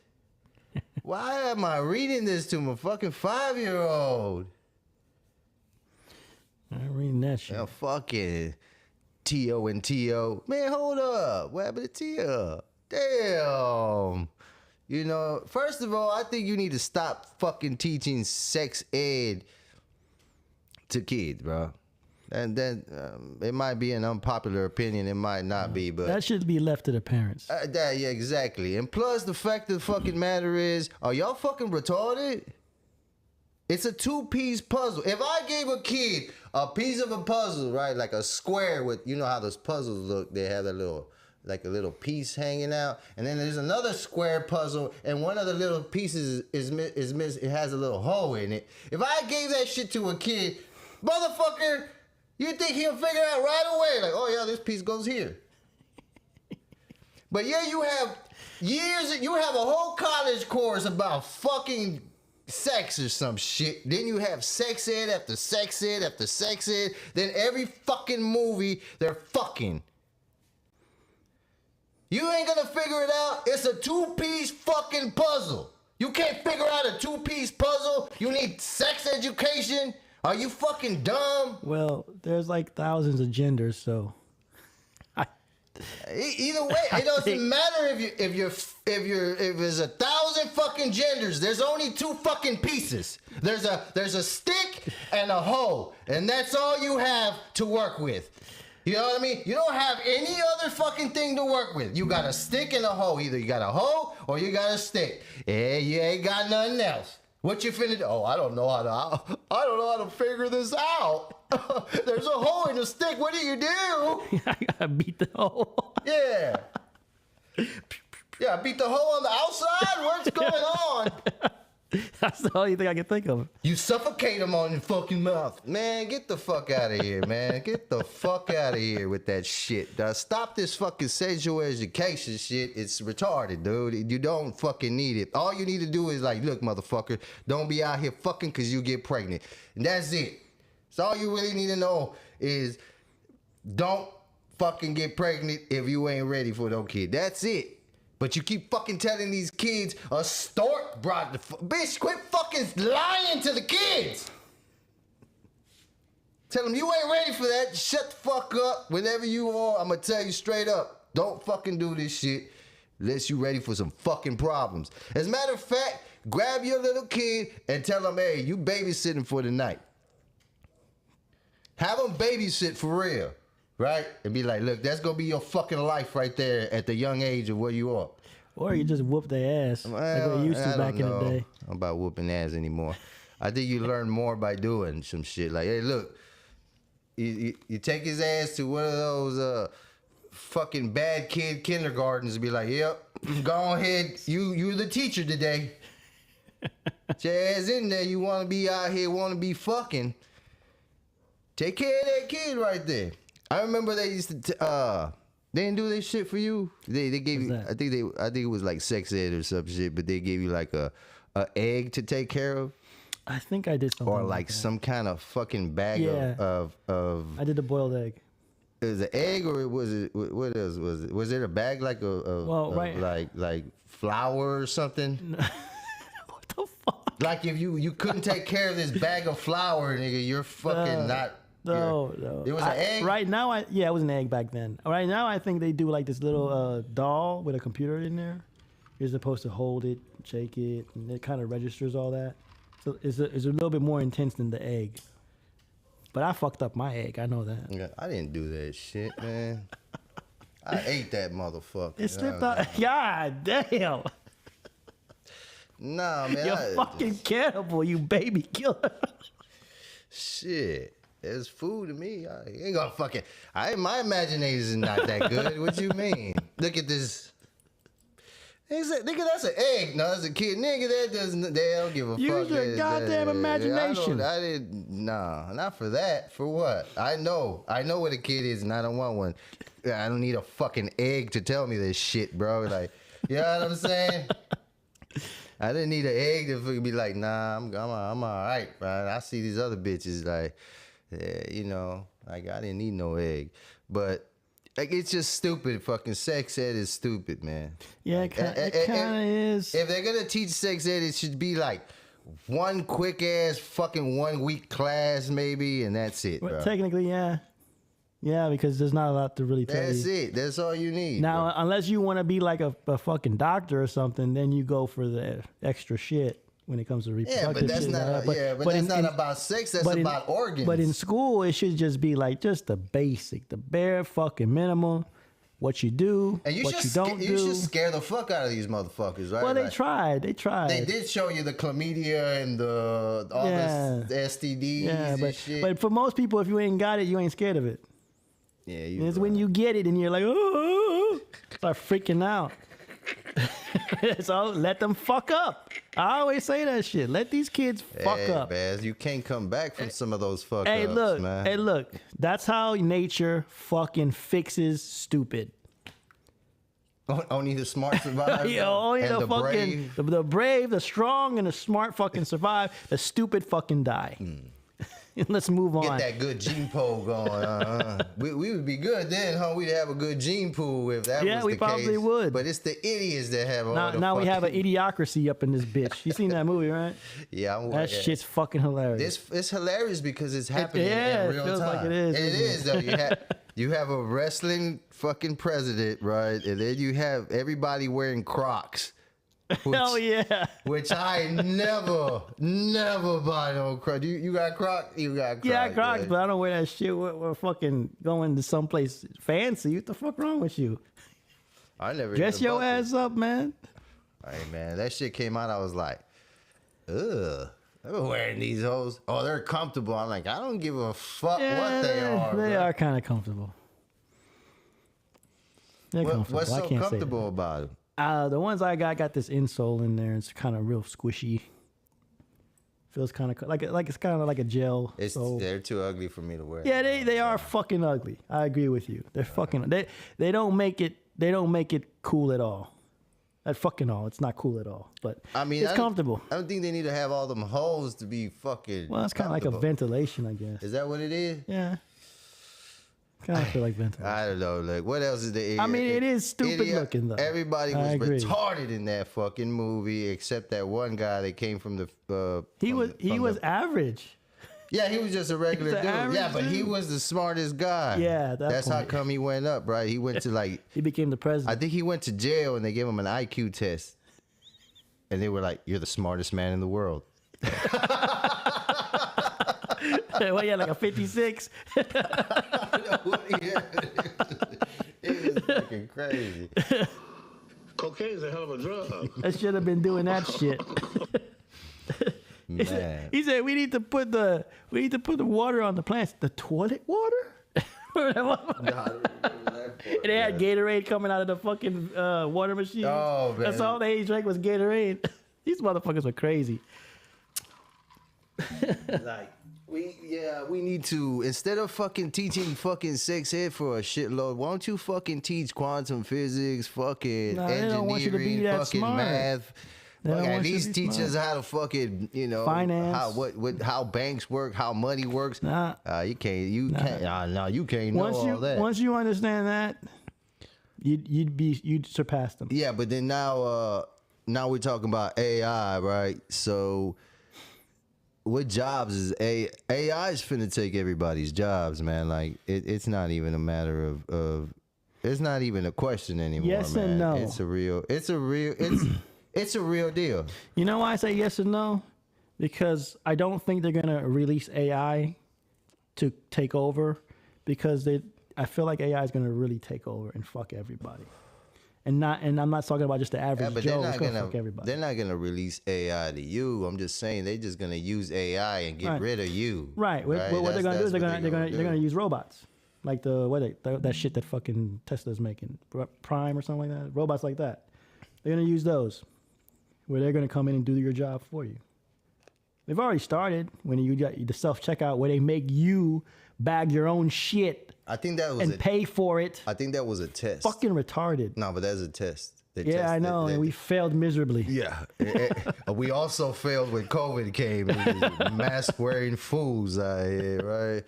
Why am I reading this to my fucking 5-year-old? I'm reading that shit. Yeah, fucking T.O. and T.O. Man, hold up. What happened to T.O.? Damn. You know, first of all, I think you need to stop fucking teaching sex ed to kids, bro. And then it might be an unpopular opinion. It might not be, but That should be left to the parents. yeah, exactly. And plus, the fact of the fucking matter is, are y'all fucking retarded? It's a 2-piece puzzle. If I gave a kid a piece of a puzzle, right, like a square with, you know how those puzzles look, they have a little piece hanging out, and then there's another square puzzle, and one of the little pieces is missing. It has a little hole in it. If I gave that shit to a kid, motherfucker, you think he'll figure out right away, like, oh yeah, this piece goes here. But yeah, you have a whole college course about fucking sex or some shit. Then you have sex ed after sex ed after sex ed. Then every fucking movie, they're fucking. You ain't gonna figure it out. It's a 2-piece fucking puzzle. You can't figure out a 2-piece puzzle. You need sex education. Are you fucking dumb? Well, there's like thousands of genders, so. Either way, it doesn't matter if there's 1,000 fucking genders. There's only 2 fucking pieces. There's a stick and a hoe, and that's all you have to work with. You know what I mean? You don't have any other fucking thing to work with. You got a stick and a hoe. Either you got a hoe or you got a stick. Yeah, you ain't got nothing else. What you finna do? Oh, I don't know how to figure this out. There's a hole in the stick. What do you do? I gotta beat the hole. Yeah. Yeah, beat the hole on the outside? What's going on? That's the only thing I can think of. You suffocate them on your fucking mouth. Man, get the fuck out of here, man. Get the fuck out of here with that shit. Stop this fucking sexual education shit. It's retarded, dude. You don't fucking need it. All you need to do is like, look, motherfucker, don't be out here fucking because you get pregnant. And that's it. So all you really need to know is don't fucking get pregnant if you ain't ready for no kid. That's it. But you keep fucking telling these kids a stork brought the bitch, quit fucking lying to the kids. Tell them you ain't ready for that. Shut the fuck up. Whenever you are, I'm gonna tell you straight up. Don't fucking do this shit unless you ready for some fucking problems. As a matter of fact, grab your little kid and tell them, hey, you babysitting for the night. Have them babysit for real. Right? And be like, look, that's going to be your fucking life right there at the young age of where you are. Or you just whoop their ass like we used to back in the day. I'm about whooping ass anymore. I think you learn more by doing some shit. Like, hey, look, you take his ass to one of those fucking bad kid kindergartens and be like, yep, go ahead. You're the teacher today. Get your ass in there. You want to be out here, want to be fucking. Take care of that kid right there. I remember they used to. They didn't do this shit for you. They gave you. I think it was like sex ed or some shit. But they gave you like a egg to take care of. I think I did something. Or like some kind of fucking bag of. I did a boiled egg. It was an egg, or was it? What else was it? Was it a bag like like flour or something? What the fuck? Like if you couldn't take care of this bag of flour, nigga, you're fucking not. No. It was an egg? Right now, it was an egg back then. Right now, I think they do like this little doll with a computer in there. You're supposed to hold it, shake it, and it kind of registers all that. So it's a little bit more intense than the egg. But I fucked up my egg. I know that. Yeah, I didn't do that shit, man. I ate that motherfucker. It slipped out. God damn. Nah, man. You're fucking cannibal, you baby killer. Shit. It's food to me. I ain't gonna fucking. My imagination is not that good. What you mean? Look at this. Nigga, that's an egg. No, that's a kid. Nigga, they don't give a fuck. Use your goddamn imagination. I didn't. Nah, not for that. For what? I know what a kid is, and I don't want one. I don't need a fucking egg to tell me this shit, bro. Like, you know what I'm saying? I didn't need an egg to be like, nah, I'm all right, man. I see these other bitches like. Yeah, you know, like I didn't need no egg, but Like, it's just stupid. Fucking sex ed is stupid, man. Yeah, Like, it kind of is. If they're gonna teach sex ed, it should be like one quick ass fucking 1 week class maybe, and that's it, bro. Technically, yeah. Yeah, because there's not a lot to really tell you. That's it. That's all you need. Now, bro. unless you want to be like a fucking doctor or something, then you go for the extra shit when it comes to Yeah, reproductive but that's shit. not. But that's not about sex. That's about organs. But in school, it should just be like just the basic, the bare fucking minimum. What you do, and what you don't do. You should scare the fuck out of these motherfuckers, right? Well, they like, tried. They did show you the chlamydia and all this STDs and shit. But for most people, if you ain't got it, you ain't scared of it. Yeah, it's when you get it and you're like, oh, start freaking out. So let them fuck up. I always say that shit. Let these kids fuck up. Man, you can't come back from some of those fuck ups, man. Hey, look. That's how nature fucking fixes stupid. Only the smart survive. Yeah, only and the fucking brave. The brave, the strong, and the smart fucking survive. The stupid fucking die. Let's move on. Get that good gene pool going. We would be good then, huh? We'd have a good gene pool if that was the case. Yeah, we probably would. But it's the idiots that have all the now we have an fucking- idiocracy up in this bitch. You seen that movie, right? Yeah, That shit's fucking hilarious. It's hilarious because it's happening yeah, in real it feels time. like it is. It is though. You have a wrestling fucking president, right? And then you have everybody wearing Crocs. Hell yeah. Which I never buy no Crocs. You got Crocs? You got Crocs. Yeah, I Crocs, right? but I don't wear that shit. We're fucking going to someplace fancy. What the fuck wrong with you? I never Dress even your bought ass up, man. Hey man, that shit came out. I was like, ugh. I've been wearing these hoes. Oh, they're comfortable. I'm like, I don't give a fuck what they are. They bro. are kind of comfortable. They're comfortable. What's I so can't say comfortable about them? that. The ones I got this insole in there. It's kind of real squishy. Feels kind of like it's kind of like a gel. sole. They're too ugly for me to wear. Yeah, they are fucking ugly. I agree with you. They're fucking. They don't make it cool at all. At fucking all. It's not cool at all. But I mean, it's comfortable. I don't think they need to have all them holes to be fucking. Well, it's kind of like a comfortable. ventilation, I guess. Is that what it is? Yeah. Kind of feel like ventilation. I don't know. Like, what else is the? I mean, it is stupid looking, though. Everybody I was agree. retarded in that fucking movie, except that one guy that came from the. He was average. Yeah, he was just a regular He's an dude. average Yeah, but he dude. was the smartest guy. Yeah, at that that's how point. come he went up, right? He went to like. He became the I president. think he went to jail and they gave him an IQ test, and they were like, "You're the smartest man in the world." Well, yeah, like a 56. It was fucking crazy. Cocaine's a hell of a drug. I should have been doing that shit. Man. He said we need to put the water on the plants. The toilet water? And they had Gatorade coming out of the fucking water machine. Oh, man. That's all they drank was Gatorade. These motherfuckers were crazy. Like we need to, instead of fucking teaching fucking sex ed for a shitload, why don't you fucking teach quantum physics, fucking Nah, they don't want you to be engineering, that fucking smart. math. They don't Fuck, at want you to least be teach smart. us how to fucking, Finance. how banks work, how money works. Nah. You can't know all that. Once you understand that, you'd surpass them. Yeah, but then now we're talking about AI, right? So what jobs is AI is finna take everybody's jobs, man. Like it's not even a matter of it's not even a question anymore. Yes man. and no. It's a real deal. You know why I say yes and no? Because I don't think they're gonna release AI to take over, because I feel like AI is gonna really take over and fuck everybody. And I'm not talking about just the Yeah, average but Joe. It's gonna fuck everybody. they're not gonna release AI to you. I'm just saying they're just gonna use AI and get Right. rid of you. Right. What they're gonna do is they're gonna do. use robots, like that shit that fucking Tesla's making, Prime or something like that. Robots like that. They're gonna use those, where they're gonna come in and do your job for you. They've already started when you got the self checkout, where they make you bag your own shit I think that was and pay for it. I think that was a test. Fucking retarded. No, but that's a test. Yeah, I know, and we failed miserably. Yeah. We also failed when COVID came. Mask wearing fools out here, right?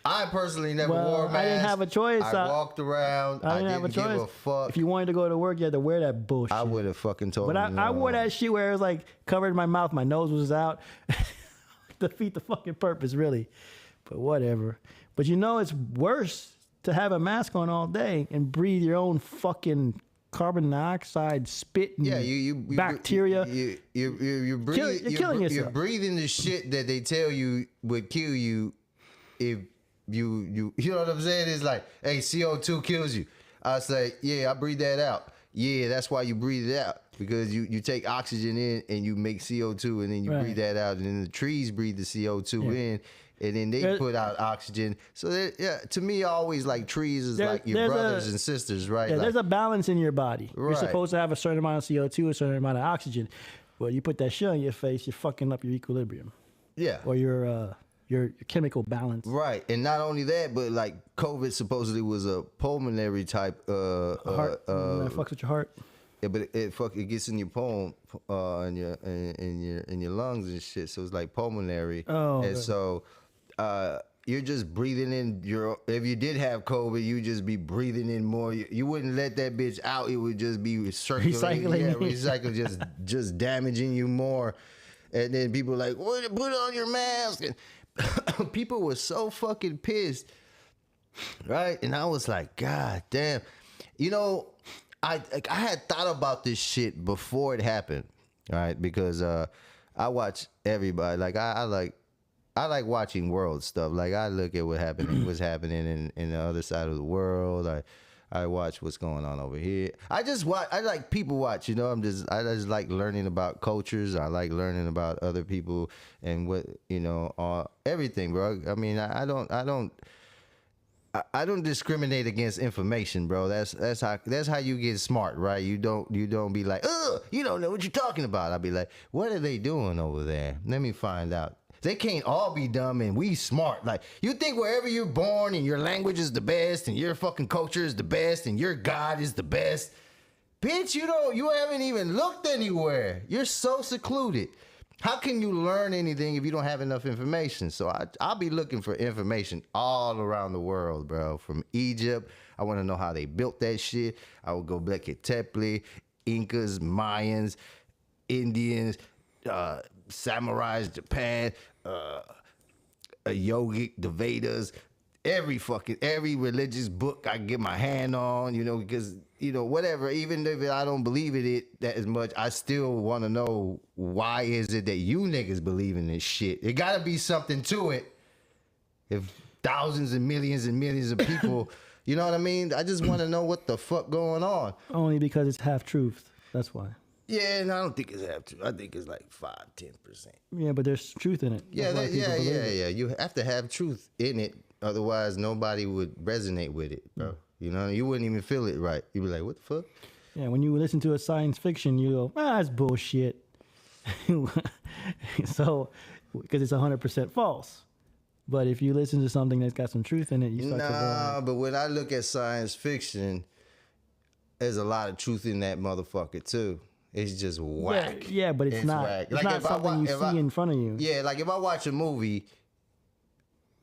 I personally never wore a mask. I didn't have a choice. I walked around. I didn't have a choice. give a fuck. If you wanted to go to work, you had to wear that bullshit. I would have fucking told But him. I wore that shit where it was like covered my mouth, my nose was out. Defeat the fucking purpose, really. But whatever. But it's worse to have a mask on all day and breathe your own fucking carbon dioxide, spit, and you bacteria. You're killing yourself. You're breathing the shit that they tell you would kill you if you know what I'm saying? It's like, hey, CO2 kills you. I say, yeah, I breathe that out. Yeah, that's why you breathe it out, because you take oxygen in and you make CO2 and then you breathe that out, and then the trees breathe the CO2 in. And then they put out oxygen. So, to me, always like trees is like your brothers and sisters, right? Yeah, like, there's a balance in your body. Right. You're supposed to have a certain amount of CO2, a certain amount of oxygen. Well, you put that shit on your face, you're fucking up your equilibrium. Yeah. Or your chemical balance. Right. And not only that, but like COVID supposedly was a pulmonary type. Heart. That fucks with your heart. Yeah, but it gets in your in your lungs and shit. So it's like pulmonary. Oh. And so you're just breathing in if you did have COVID, you just be breathing in more. You wouldn't let that bitch out. It would just be Recycling. Yeah, recycling, just damaging you more. And then people are like, "What? Put on your mask." And people were so fucking pissed, right? And I was like, God damn. I had thought about this shit before it happened, right? Because I watch everybody. Like I like watching world stuff. Like I look at what's happening in the other side of the world. I watch what's going on over here. I like people watch. I just like learning about cultures. I like learning about other people and what everything, bro. I mean, I don't discriminate against information, bro. That's how you get smart, right? You don't be like, you don't know what you're talking about. I'll be like, what are they doing over there? Let me find out. They can't all be dumb and we smart. Like, you think wherever you're born and your language is the best and your fucking culture is the best and your God is the best. Bitch, you haven't even looked anywhere. You're so secluded. How can you learn anything if you don't have enough information? So I'll be looking for information all around the world, bro. From Egypt, I want to know how they built that shit. I will go back at Tepli, Incas, Mayans, Indians, samurais, Japan, yogic, the Vedas, every religious book I get my hand on, because, whatever, even if I don't believe in it that as much, I still want to know why is it that you niggas believe in this shit. It got to be something to it. If thousands and millions of people, you know what I mean? I just want to know what the fuck going on. Only because it's half truth. That's why. Yeah, and I don't think it's half true. I think it's like 5-10%. Yeah, but there's truth in it. Yeah. You have to have truth in it. Otherwise, nobody would resonate with it, bro. You wouldn't even feel it right. You'd be like, what the fuck? Yeah, when you listen to a science fiction, you go, that's bullshit. So, because it's 100% false. But if you listen to something that's got some truth in it, you start to go, but when I look at science fiction, there's a lot of truth in that motherfucker, too. It's just whack. Yeah, but it's not. Whack. It's not something you see in front of you. Yeah, like if I watch a movie,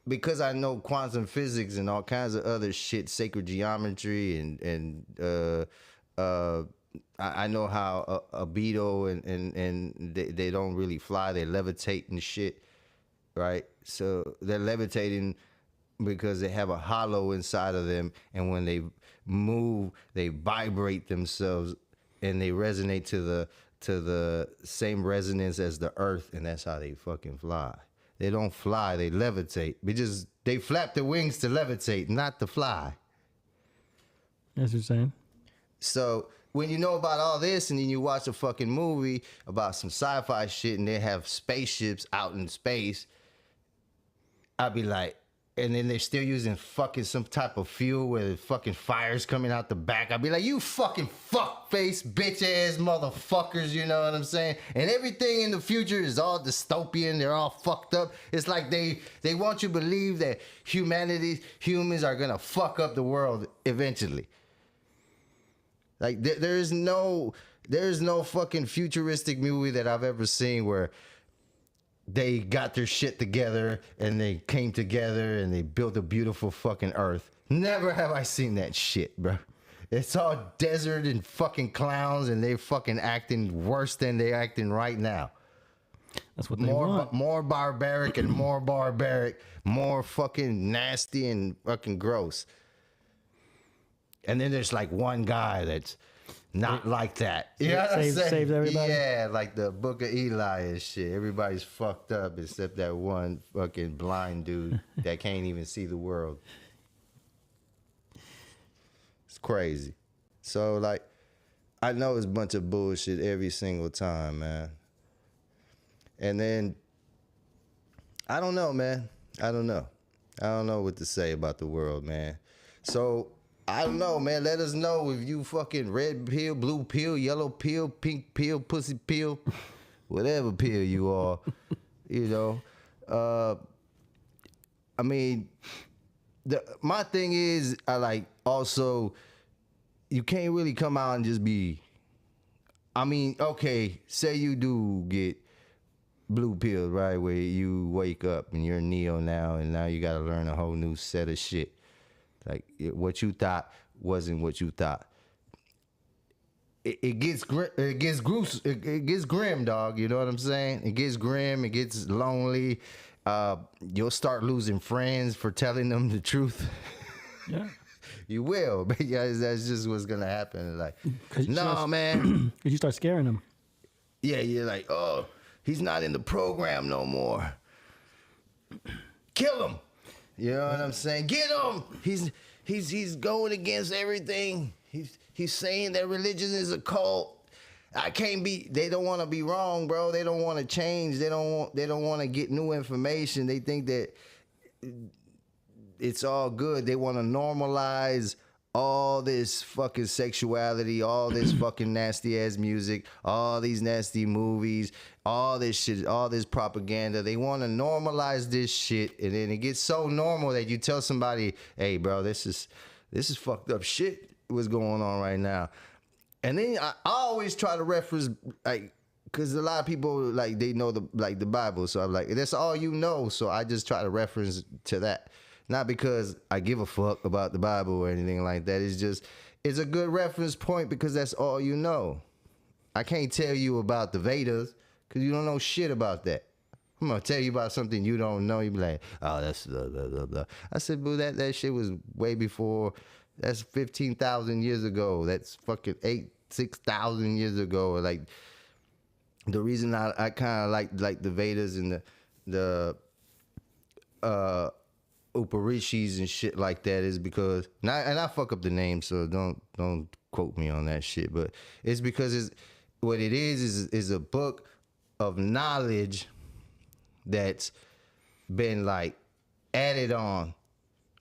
because I know quantum physics and all kinds of other shit, sacred geometry, and I know how a beetle and they don't really fly, they levitate and shit, right? So they're levitating because they have a hollow inside of them, and when they move, they vibrate themselves. And they resonate to the same resonance as the earth, and that's how they fucking fly. They don't fly, they levitate. They flap their wings to levitate, not to fly. That's what you're saying. So when you know about all this, and then you watch a fucking movie about some sci-fi shit, and they have spaceships out in space, I'd be like, and then they're still using fucking some type of fuel where the fucking fire's coming out the back. I'd be like, you fucking fuckface, bitch-ass motherfuckers, you know what I'm saying? And everything in the future is all dystopian. They're all fucked up. It's like they want you to believe that humans are going to fuck up the world eventually. Like, there is no fucking futuristic movie that I've ever seen where they got their shit together and they came together and they built a beautiful fucking earth. Never have I seen that shit, bro. It's all desert and fucking clowns, and they fucking acting worse than they acting right now. That's what they want. More barbaric and more barbaric, more fucking nasty and fucking gross. And then there's like one guy that's not like that. You know what I'm saying? Saves everybody? Yeah, like the Book of Eli and shit. Everybody's fucked up except that one fucking blind dude that can't even see the world. It's crazy. So, like, I know it's a bunch of bullshit every single time, man. And then, I don't know, man. I don't know what to say about the world, man. So, I don't know, man. Let us know if you fucking red pill, blue pill, yellow pill, pink pill, pussy pill, whatever pill you are, you know. I mean, my thing is, I like also, you can't really come out and just be, I mean, okay, say you do get blue pill, right, where you wake up and you're Neo now, and now you got to learn a whole new set of shit. Like, what you thought wasn't what you thought. It gets grim, dog. You know what I'm saying? It gets grim. It gets lonely. You'll start losing friends for telling them the truth. Yeah. You will, but yeah, that's just what's gonna happen. Like, no, man. Because you start scaring them. Yeah, you're like, oh, he's not in the program no more. Kill him. You know what I'm saying? Get him. He's going against everything. He's saying that religion is a cult. I can't be. They don't want to be wrong, bro. They don't want to change. They don't want to get new information. They think that it's all good. They want to normalize all this fucking sexuality, all this fucking nasty ass music, all these nasty movies, all this shit, all this propaganda. They want to normalize this shit, and then it gets so normal that you tell somebody, "Hey, bro, this is fucked up shit. What's going on right now?" And then I always try to reference, like, because a lot of people, like, they know the Bible, so I'm like, that's all you know. So I just try to reference to that. Not because I give a fuck about the Bible or anything like that. It's just, it's a good reference point because that's all you know. I can't tell you about the Vedas because you don't know shit about that. I'm going to tell you about something you don't know. You be like, oh, that's blah, blah, blah, blah. I said, boo, that shit was way before. That's 15,000 years ago. That's fucking 6,000 years ago. Like, the reason I kind of like the Vedas and the Uparishis and shit like that is because, and I fuck up the name, so don't quote me on that shit, but it's because what it is a book of knowledge that's been like added on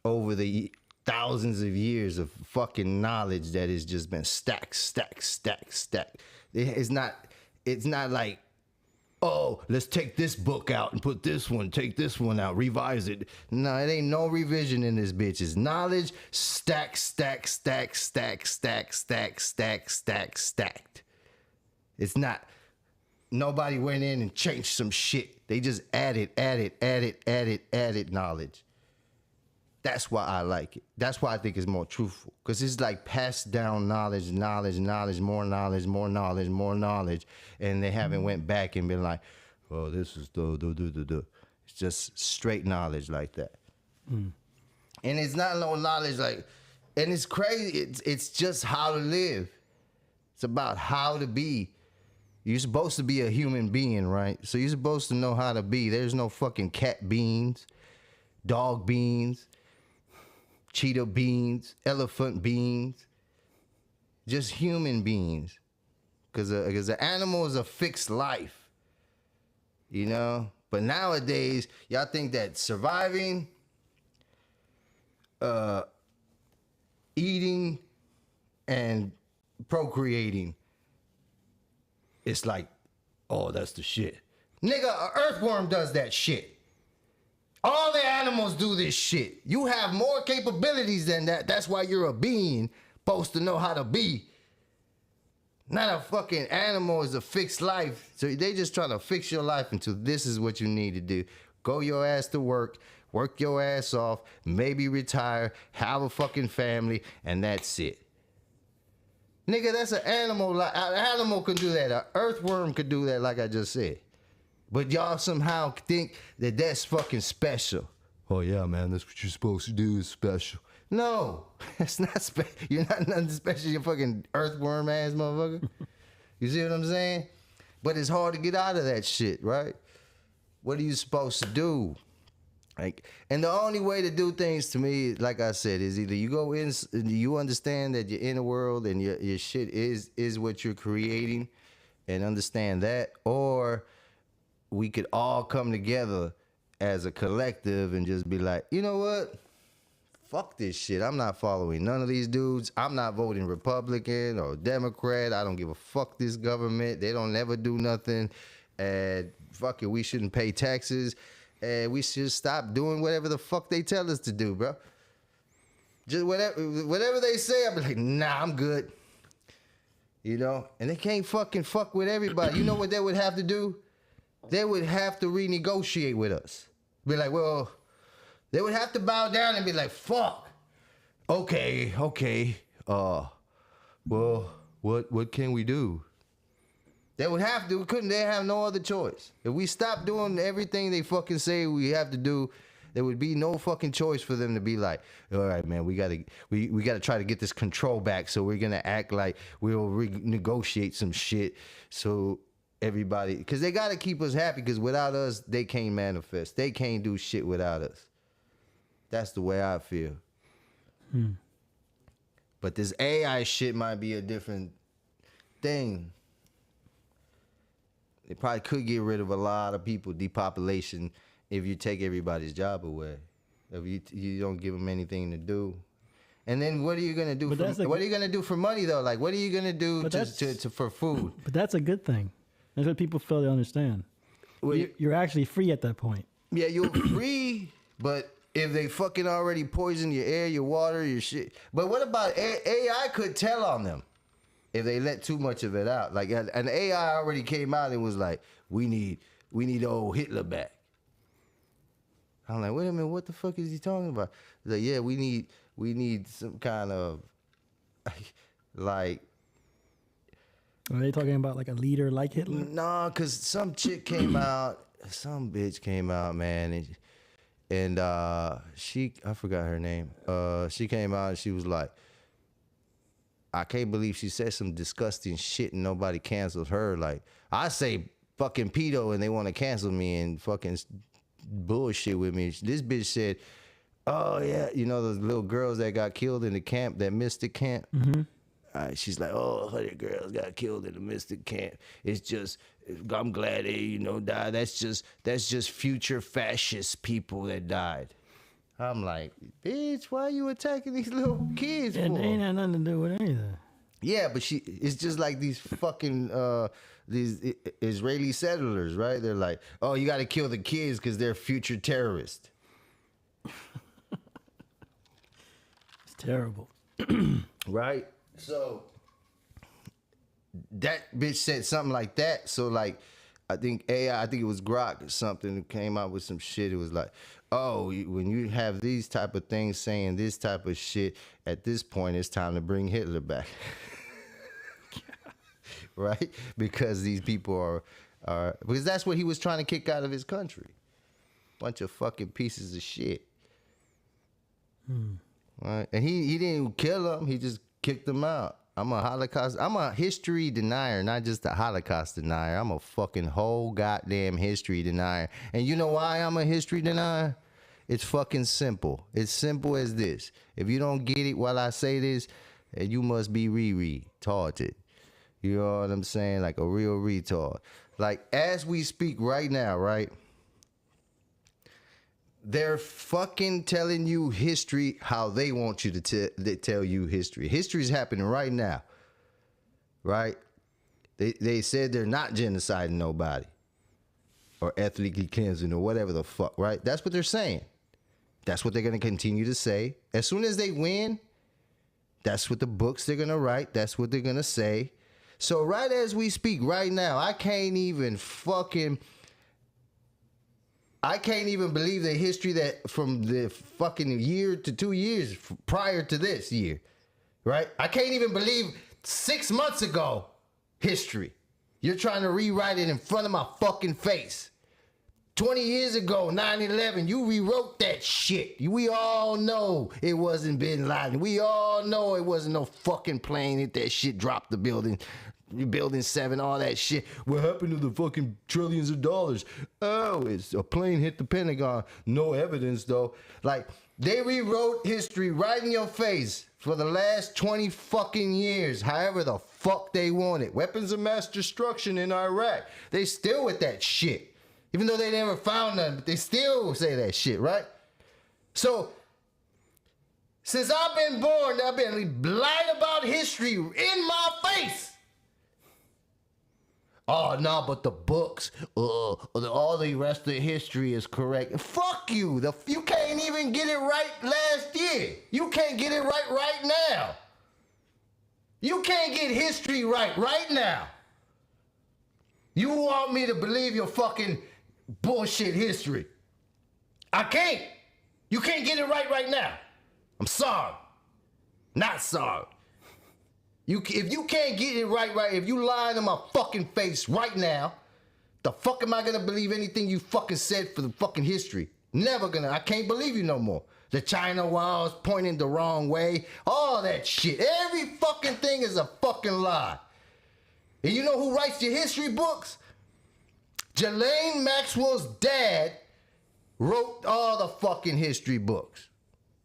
over the thousands of years of fucking knowledge that has just been stacked. It's not like, oh, let's take this book out and put this one, take this one out, revise it. No, it ain't no revision in this bitch. It's knowledge stacked. It's not, nobody went in and changed some shit. They just added knowledge. That's why I like it. That's why I think it's more truthful. Because it's like passed down knowledge, more knowledge. And they haven't went back and been like, oh, this is the. It's just straight knowledge like that. Mm. And it's not no knowledge like, and it's crazy. It's just how to live. It's about how to be. You're supposed to be a human being, right? So you're supposed to know how to be. There's no fucking cat beans, dog beans, cheetah beans, elephant beans, just human beings. Because an animal is a fixed life, you know? But nowadays, y'all think that surviving, eating, and procreating, it's like, oh, that's the shit. Nigga, an earthworm does that shit. All the animals do this shit. You have more capabilities than that. That's why you're a being supposed to know how to be. Not a fucking animal is a fixed life. So they just trying to fix your life until this is what you need to do. Go your ass to work your ass off, maybe retire, have a fucking family, and that's it. Nigga, that's an animal. An animal can do that. An earthworm could do that, like I just said. But y'all somehow think that that's fucking special. Oh yeah, man, that's what you're supposed to do is special. No, that's not special. You're not nothing special, you fucking earthworm ass motherfucker. You see what I'm saying? But it's hard to get out of that shit, right? What are you supposed to do? Like, and the only way to do things to me, like I said, is either you go in, you understand that your inner world and your shit is what you're creating, and understand that, or we could all come together as a collective and just be like, you know what? Fuck this shit. I'm not following none of these dudes. I'm not voting Republican or Democrat. I don't give a fuck this government. They don't never do nothing. And fuck it, we shouldn't pay taxes. And we should stop doing whatever the fuck they tell us to do, bro. Just whatever they say, I'll be like, nah, I'm good. You know? And they can't fucking fuck with everybody. You know what they would have to do? They would have to renegotiate with us. Be like, well, they would have to bow down and be like, fuck. Okay. Well, what can we do? They would have to, couldn't they have no other choice? If we stop doing everything they fucking say we have to do, there would be no fucking choice for them to be like, all right, man, we gotta try to get this control back, so we're gonna act like we'll renegotiate some shit so everybody, because they gotta keep us happy, because without us, they can't manifest. They can't do shit without us. That's the way I feel. But this AI shit might be a different thing. They probably could get rid of a lot of people, depopulation, if you take everybody's job away. If you don't give them anything to do. And then what are you gonna do? What are you gonna do for money though? Like, what are you gonna do for food? But that's a good thing. That's what people fail to understand. Well, you're actually free at that point. Yeah, you're free, but if they fucking already poison your air, your water, your shit. But what about AI could tell on them if they let too much of it out? Like an AI already came out and was like, we need old Hitler back. I'm like, wait a minute, what the fuck is he talking about? He's like, yeah, we need some kind of like. Are they talking about like a leader like Hitler? Nah, cause some chick came out, some bitch came out, man, and she, I forgot her name. She came out and she was like, I can't believe she said some disgusting shit and nobody canceled her. Like, I say fucking pedo and they want to cancel me and fucking bullshit with me. This bitch said, oh yeah, you know those little girls that got killed in the camp, that Mystic camp? Mm-hmm. She's like, 100 girls got killed in the Mystic camp. It's just, I'm glad they, died. That's just future fascist people that died. I'm like, bitch, why are you attacking these little kids for? They ain't had nothing to do with anything. Yeah, but it's just like these fucking, these Israeli settlers, right? They're like, oh, you got to kill the kids because they're future terrorists. It's terrible. Right? So that bitch said something like that. So like, I think it was Grok or something who came out with some shit. It was like, oh, when you have these type of things saying this type of shit, at this point it's time to bring Hitler back. Right? Because these people are because that's what he was trying to kick out of his country. Bunch of fucking pieces of shit. Right? And he didn't kill them, he just kicked them out. I'm a history denier, not just a Holocaust denier. I'm a fucking whole goddamn history denier. And you know why I'm a history denier? It's fucking simple. It's simple as this. If you don't get it while I say this, you must be retarded. You know what I'm saying? Like a real retard. Like, as we speak right now, right? They're fucking telling you history how they want you to tell you history. History's happening right now, right? They said they're not genociding nobody or ethnically cleansing or whatever the fuck, right? That's what they're saying. That's what they're going to continue to say. As soon as they win, that's what the books they're going to write. That's what they're going to say. So right as we speak right now, I can't even believe the history that from the fucking year to 2 years prior to this year, right? I can't even believe 6 months ago history. You're trying to rewrite it in front of my fucking face. 20 years ago, 9/11, you rewrote that shit. We all know it wasn't Bin Laden. We all know it wasn't no fucking plane hit that shit, dropped the building 7, all that shit. What happened to the fucking trillions of dollars? Oh, it's a plane hit the Pentagon. No evidence, though. Like, they rewrote history right in your face for the last 20 fucking years, however the fuck they want it. Weapons of mass destruction in Iraq. They still with that shit. Even though they never found none, but they still say that shit, right? So, since I've been born, I've been lying about history in my face. Oh, no, but the books, all the rest of the history is correct. Fuck you. You can't even get it right last year. You can't get it right now. You can't get history right now. You want me to believe your fucking bullshit history. I can't. You can't get it right now. I'm sorry. Not sorry. If you can't get it right, if you lying in my fucking face right now, the fuck am I gonna believe anything you fucking said for the fucking history? Never gonna. I can't believe you no more. The China walls pointing the wrong way, all that shit. Every fucking thing is a fucking lie. And you know who writes your history books? Ghislaine Maxwell's dad wrote all the fucking history books.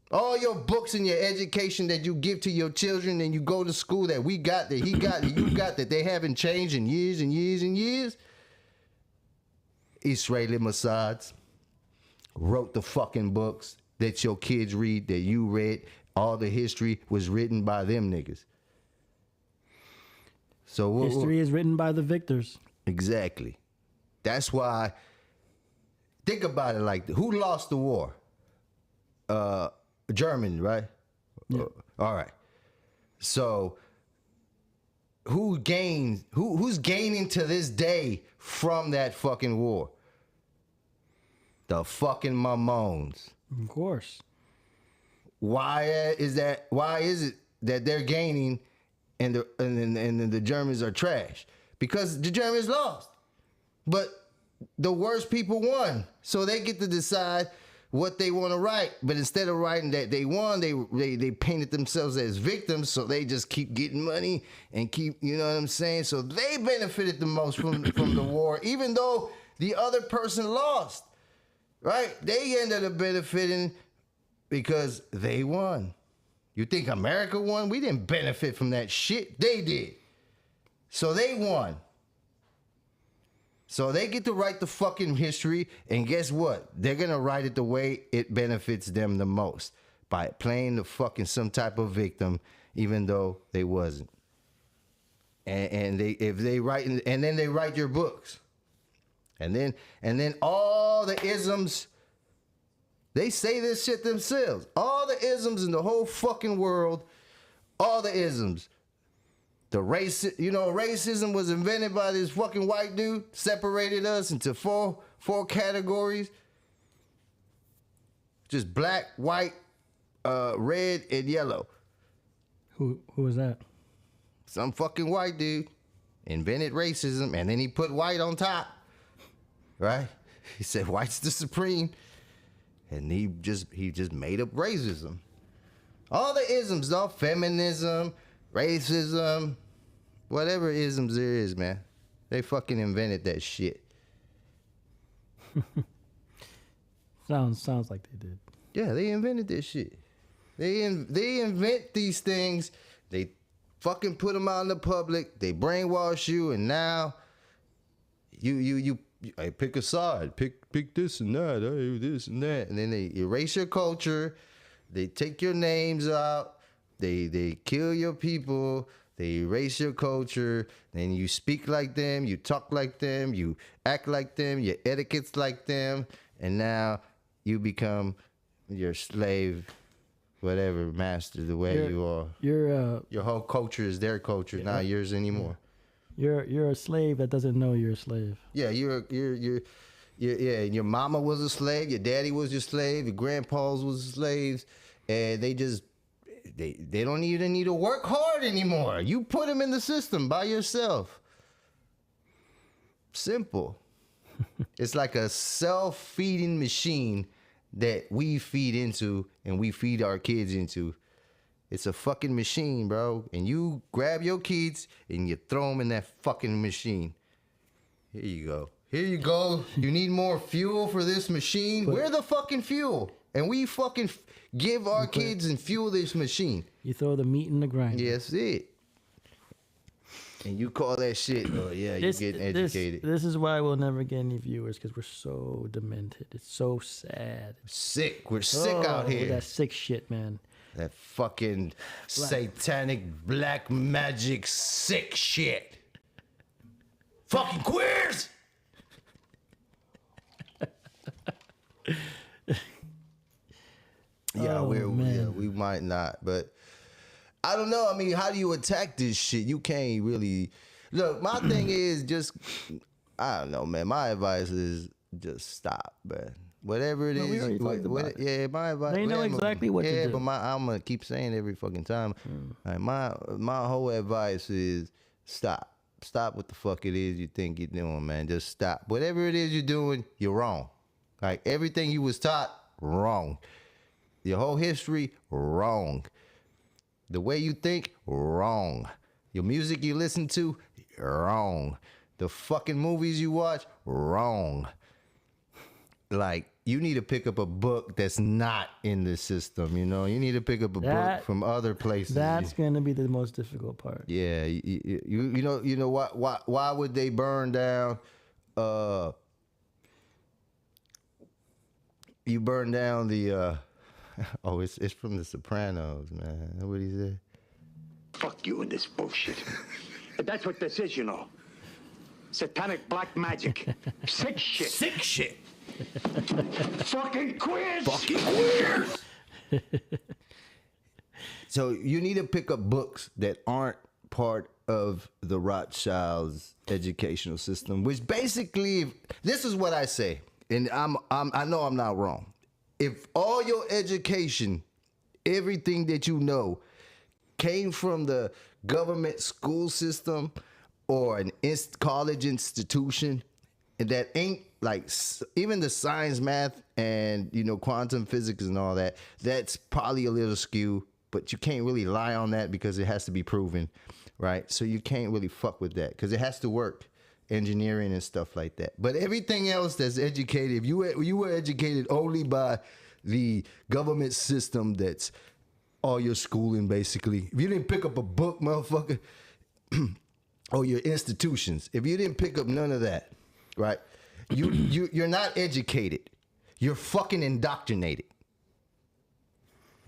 All your books and your education that you give to your children and you go to school that we got, that he got, that you got, that they haven't changed in years and years and years. Israeli Mossads wrote the fucking books that your kids read, that you read. All the history was written by them niggas. So history is written by the victors. Exactly. That's why, think about it like, who lost the war? Germany, right? Yeah. All right. So who's gaining to this day from that fucking war? The fucking Mamones. Of course. Why is it that they're gaining and the Germans are trash? Because the Germans lost. But the worst people won. So they get to decide what they want to write. But instead of writing that they won, they painted themselves as victims, so they just keep getting money and keep, you know what I'm saying? So they benefited the most from the war, even though the other person lost. Right? They ended up benefiting because they won. You think America won? We didn't benefit from that shit. They did. So they won. So they get to write the fucking history, and guess what? They're gonna write it the way it benefits them the most, by playing the fucking some type of victim, even though they wasn't. And they write your books, and then all the isms. They say this shit themselves. All the isms in the whole fucking world, all the isms. The racism was invented by this fucking white dude, separated us into four categories. Just black, white, red, and yellow. Who was that? Some fucking white dude invented racism, and then he put white on top. Right? He said white's the supreme. And he just made up racism. All the isms, though, feminism, racism, whatever isms there is, man. They fucking invented that shit. Sounds like they did. Yeah, they invented this shit. They invent these things. They fucking put them out in the public. They brainwash you, and now you hey, pick a side. Pick this and that. Hey, this and that. And then they erase your culture. They take your names out. They kill your people. They erase your culture. Then you speak like them. You talk like them. You act like them. Your etiquette's like them. And now you become your slave, whatever master, the way you are. Your whole culture is their culture, not yours anymore. You're a slave that doesn't know you're a slave. Yeah, yeah, and your mama was a slave, your daddy was your slave, your grandpas was slaves, and they don't even need to work hard anymore. You put them in the system by yourself. Simple. It's like a self-feeding machine that we feed into and we feed our kids into. It's a fucking machine, bro. And you grab your kids and you throw them in that fucking machine. Here you go. Here you go. You need more fuel for this machine? We're the fucking fuel. And we fucking give our kids and fuel this machine. You throw the meat in the grinder. Yes, it. And you call that shit, oh yeah, you're getting educated. This is why we'll never get any viewers, because we're so demented. It's so sad. Sick. We're sick out here. That sick shit, man. That fucking satanic black magic sick shit. Fucking queers! Yeah, we might not, but I don't know. I mean, how do you attack this shit? You can't really. Look, my thing is just, I don't know, man. My advice is just stop, man. Whatever it is, yeah, my advice. They know exactly what to do. Yeah, but I'm gonna keep saying it every fucking time. Like my whole advice is stop. Stop what the fuck it is you think you're doing, man. Just stop. Whatever it is you're doing, you're wrong. Like everything you was taught, wrong. Your whole history, wrong. The way you think, wrong. Your music you listen to, wrong. The fucking movies you watch, wrong. Like, you need to pick up a book that's not in the system, you know? You need to pick up a book from other places. That's going to be the most difficult part. Yeah, you know why would they burn down you burn down the oh, it's from The Sopranos, man. That's what he said. Fuck you and this bullshit. That's what this is, you know. Satanic black magic. Sick shit. Sick shit. Fucking queers. Fucking queers. So you need to pick up books that aren't part of the Rothschilds' educational system, which basically, this is what I say, and I know I'm not wrong. If all your education, everything that you know, came from the government school system or an college institution that ain't like even the science, math, and quantum physics and all that, that's probably a little skew, but you can't really lie on that because it has to be proven, right? So you can't really fuck with that because it has to work. Engineering and stuff like that. But everything else that's educated, if you were educated only by the government system, that's all your schooling basically. If you didn't pick up a book, motherfucker, or your institutions, if you didn't pick up none of that, right? You're not educated. You're fucking indoctrinated.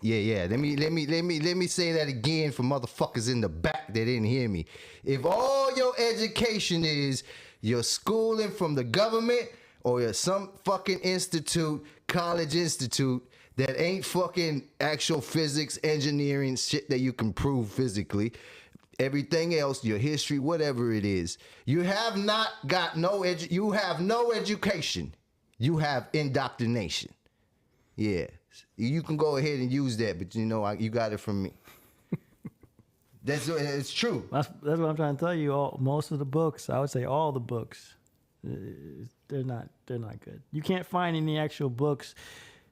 Yeah. Let me say that again for motherfuckers in the back that didn't hear me. If all your education is your schooling from the government or some fucking institute, college institute that ain't fucking actual physics, engineering shit that you can prove physically, everything else, your history, whatever it is, you have not got you have no education. You have indoctrination. Yeah. You can go ahead and use that, but you got it from me. It's true. That's what I'm trying to tell you. Most of the books, I would say all the books, they're not good. You can't find any actual books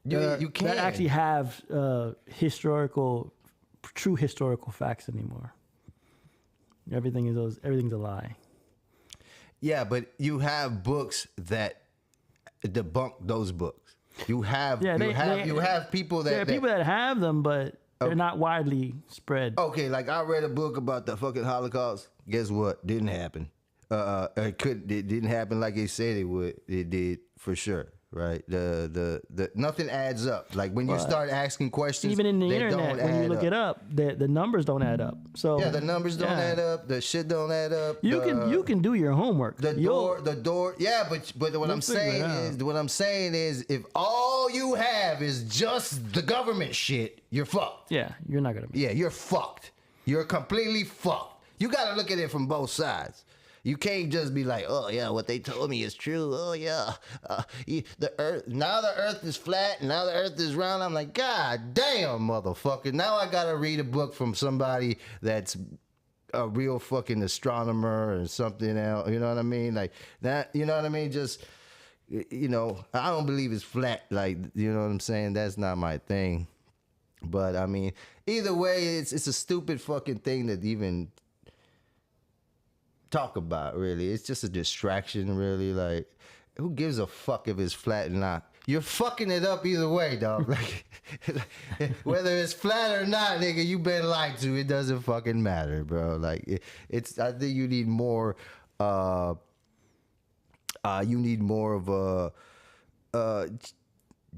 you can't that actually have true historical facts anymore. Everything's a lie. Yeah, but you have books that debunk those books. You have people that... There are people that have them, but they're not widely spread. Okay, like I read a book about the fucking Holocaust. Guess what? Didn't happen. It didn't happen like they said it would. It did for sure. Right? The nothing adds up. Like when you start asking questions, even in the internet, when you look it up, the numbers don't add up. So yeah, the numbers don't add up. The shit don't add up. You can do your homework. The door. Yeah, but what I'm saying is, if all you have is just the government shit, you're fucked. Yeah, you're not gonna. Yeah, you're fucked. You're completely fucked. You got to look at it from both sides. You can't just be like, oh yeah, what they told me is true. Oh yeah, the earth is flat, now the earth is round. I'm like, God damn, motherfucker. Now I gotta read a book from somebody that's a real fucking astronomer or something else. You know what I mean? Like that. You know what I mean? Just, you know, I don't believe it's flat. Like, you know what I'm saying? That's not my thing. But I mean, either way, it's a stupid fucking thing to even talk about, really. It's just a distraction, really. Like, who gives a fuck if it's flat or not? You're fucking it up either way, dog. Like, whether it's flat or not, nigga, you been lied to. It doesn't fucking matter, bro. Like, it's. I think you need more. You need more of a.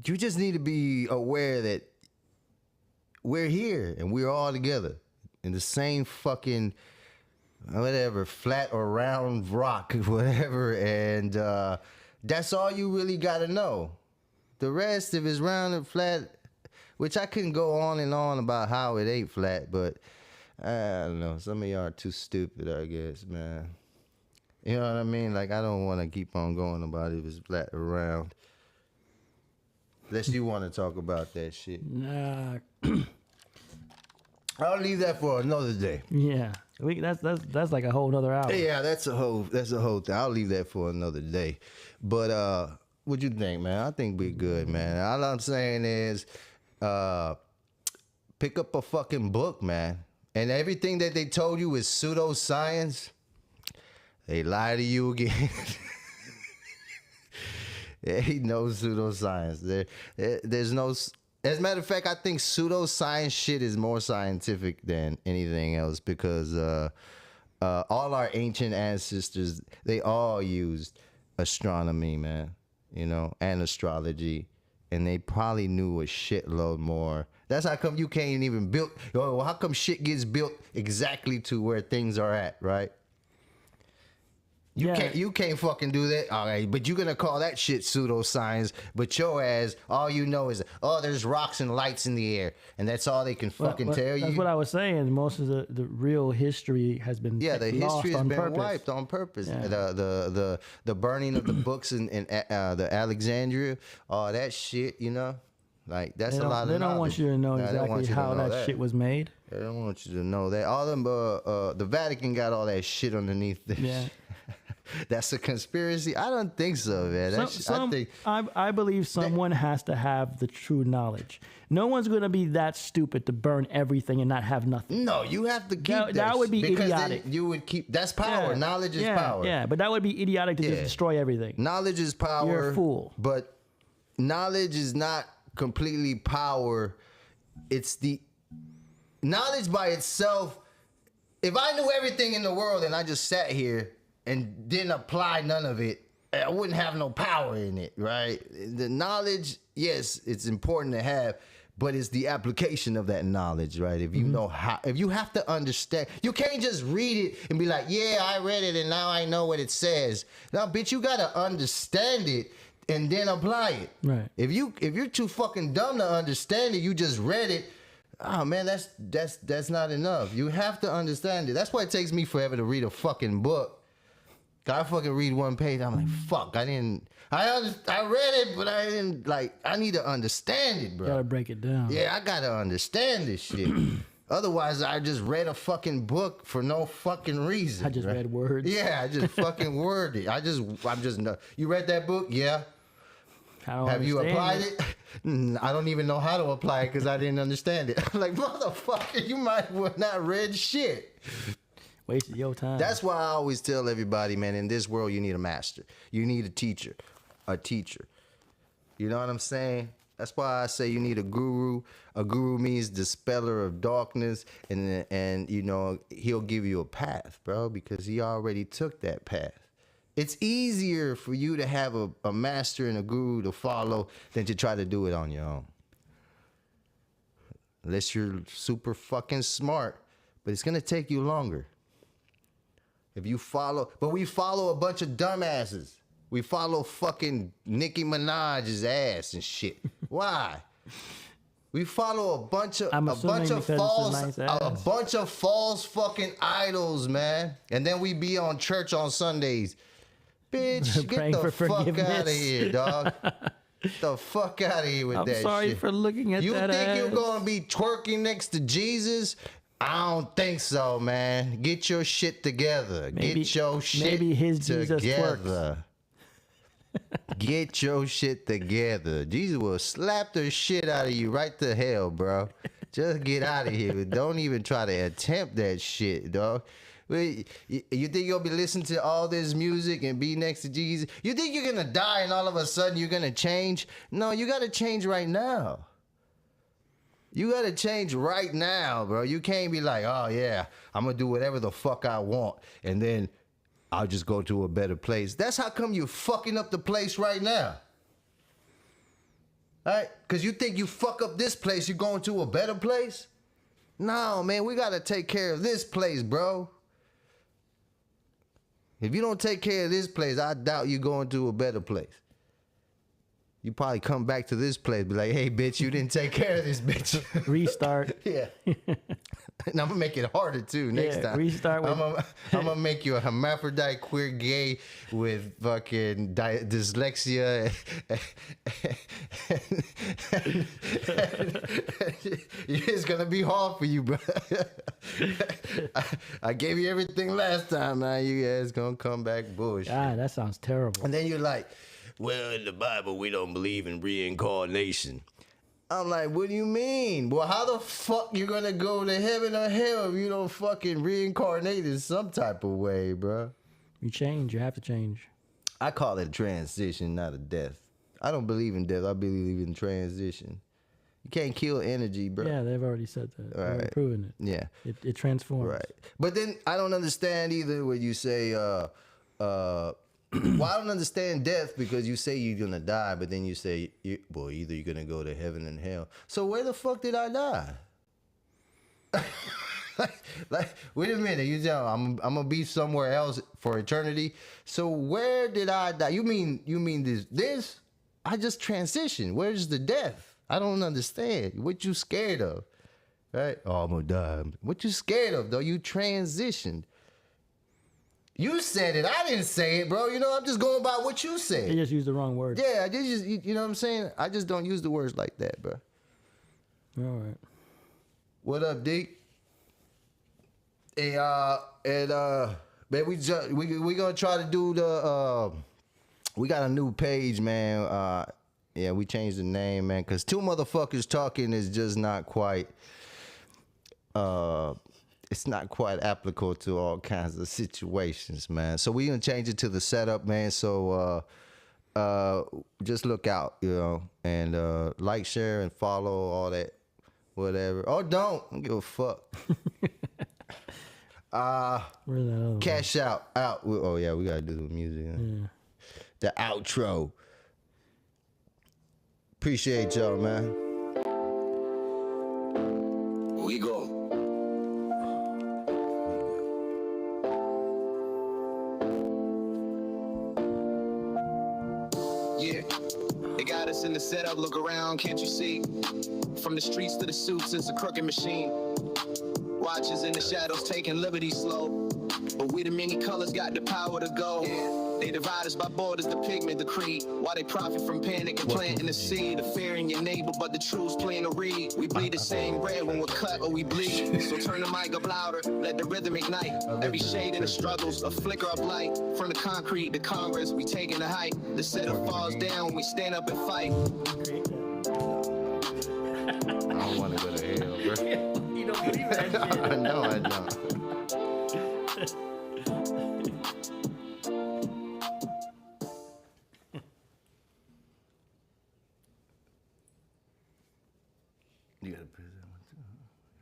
You just need to be aware that we're here and we're all together in the same fucking whatever, flat or round rock, whatever, and that's all you really got to know. The rest, if it's round and flat, which I couldn't go on and on about how it ain't flat, but I don't know. Some of y'all are too stupid, I guess, man. You know what I mean? Like, I don't want to keep on going about if it's flat or round. Unless you want to talk about that shit. Nah. I'll leave that for another day. Yeah. That's like a whole nother hour. Yeah, that's a whole thing. I'll leave that for another day. But what you think, man? I think we're good, man. All I'm saying is pick up a fucking book, man. And everything that they told you is pseudoscience. They lie to you again. Ain't no pseudoscience. There's no. As a matter of fact, I think pseudoscience shit is more scientific than anything else because all our ancient ancestors, they all used astronomy, man, you know, and astrology, and they probably knew a shitload more. That's how come you can't even build. How come shit gets built exactly to where things are at, right? You can't fucking do that. All right, but you're gonna call that shit pseudoscience, but your ass, all you know is, oh, there's rocks and lights in the air, and that's all they can fucking tell you. That's what I was saying. Most of the real history has been the history has been purpose. wiped on purpose. Yeah. The burning of the books in the Alexandria, all that shit, you know, like that's a lot of. They don't knowledge. want you to know exactly how that shit was made. They don't want you to know that. All them, the Vatican got all that shit underneath this. Yeah. That's a conspiracy? I don't think so, man. I believe someone has to have the true knowledge. No one's going to be that stupid to burn everything and not have nothing. No, you have to keep that would be idiotic. You would keep. That's power. Yeah. Knowledge is power. Yeah, but that would be idiotic to just destroy everything. Knowledge is power. You're a fool. But knowledge is not completely power. It's the knowledge by itself. If I knew everything in the world and I just sat here and didn't apply none of it, I wouldn't have no power in it, right? The knowledge, yes, it's important to have, but it's the application of that knowledge, right? If you know how, if you have to understand, you can't just read it and be like, yeah, I read it and now I know what it says. Now, bitch, you gotta understand it and then apply it. Right. If you're too fucking dumb to understand it, you just read it. Oh man, that's not enough. You have to understand it. That's why it takes me forever to read a fucking book. I fucking read one page. I'm like, fuck. I read it, but I didn't I need to understand it, bro. Gotta break it down. Yeah, I gotta understand this shit. Otherwise, I just read a fucking book for no fucking reason. I just read words. Yeah, I just fucking worded. I'm just. You read that book? Yeah. Have you applied it? I don't even know how to apply it because I didn't understand it. I'm like, motherfucker, you might have not read shit. Wasted your time. That's why I always tell everybody, man, in this world, you need a master. You need a teacher. You know what I'm saying? That's why I say you need a guru. A guru means dispeller of darkness, and you know, he'll give you a path, bro, because he already took that path. It's easier for you to have a master and a guru to follow than to try to do it on your own. Unless you're super fucking smart, but it's gonna take you longer. If you follow, but we follow a bunch of dumbasses. We follow fucking Nicki Minaj's ass and shit. Why? We follow a bunch of I'm assuming because it's a nice ass. a bunch of false fucking idols, man. And then we be on church on Sundays. Bitch, get Praying the for fuck out of forgiveness. here, dog. Get the fuck out of here with I'm that sorry shit. for looking at You that think you're ass. gonna be twerking next to Jesus? I don't think so, man. Get your shit together. Maybe- Get your shit maybe his Jesus together. Get your shit together. Jesus will slap the shit out of you right to hell, bro. Just get out of here. Don't even try to attempt that shit, dog. Wait, you think you'll be listening to all this music and be next to Jesus? You think you're gonna die and all of a sudden you're gonna change? No, you gotta change right now. You gotta change right now, bro. You can't be like, oh yeah, I'm gonna do whatever the fuck I want and then I'll just go to a better place. That's how come you're fucking up the place right now. All right? Because you think you fuck up this place, you're going to a better place? No, man, we gotta take care of this place, bro. If you don't take care of this place, I doubt you're going to a better place. You probably come back to this place, be like, hey, bitch, you didn't take care of this, bitch. Restart. Yeah. And I'm gonna make it harder too next Yeah, time. restart with- I'm gonna make you a hermaphrodite, queer, gay with fucking dyslexia. It's gonna be hard for you, bro. I gave you everything last time. Now you guys gonna come back bullshit. God, that sounds terrible. And then you're like, well, in the Bible, we don't believe in reincarnation. I'm like, what do you mean? Well, how the fuck you gonna go to heaven or hell if you don't fucking reincarnate in some type of way, bro? You change. You have to change. I call it a transition, not a death. I don't believe in death. I believe in transition. You can't kill energy, bro. Yeah, they've already said that. They've Right. proven it. Yeah. It transforms. Right. But then I don't understand either when you say, well, I don't understand death because you say you're going to die, but then you say, well, either you're going to go to heaven and hell. So where the fuck did I die? like, wait a minute. You tell I'm going to be somewhere else for eternity. So where did I die? You mean this? I just transitioned. Where's the death? I don't understand. What you scared of? Right? Oh, I'm going to die. What you scared of, though? You transitioned. You said it. I didn't say it, bro. You know, I'm just going by what you They said. just used the wrong word. Yeah, I just you know what I'm saying? I just don't use the words like that, bro. All right. What up, D? Hey, man, we gonna try to do the we got a new page, man. Yeah, we changed the name, man, because two motherfuckers talking is just not quite it's not quite applicable to all kinds of situations, man. So we gonna change it to the setup, man. So just look out, you know, and like, share, and follow all that, whatever. Or don't give a fuck. Where's that other one? Cash out. Oh yeah, we gotta do the music. Yeah. The outro. Appreciate y'all, man. We go. Yeah, they got us in the setup. Look around, can't you see? From the streets to the suits, it's a crooked machine. Watches in the shadows, taking liberties slow. But we the many colors got the power to go. They divide us by borders, the pigment, the creed. Why they profit from panic and planting the seed. The fear in your neighbor, but the truth's plain to read. We bleed the same red when we're cut or we bleed. So turn the mic up louder, let the rhythm ignite. Every shade in the struggles, a flicker of light. From the concrete to Congress, we taking the height. The setup falls down when we stand up and fight. I don't want to go to hell, bro. You don't believe that shit. No, I don't.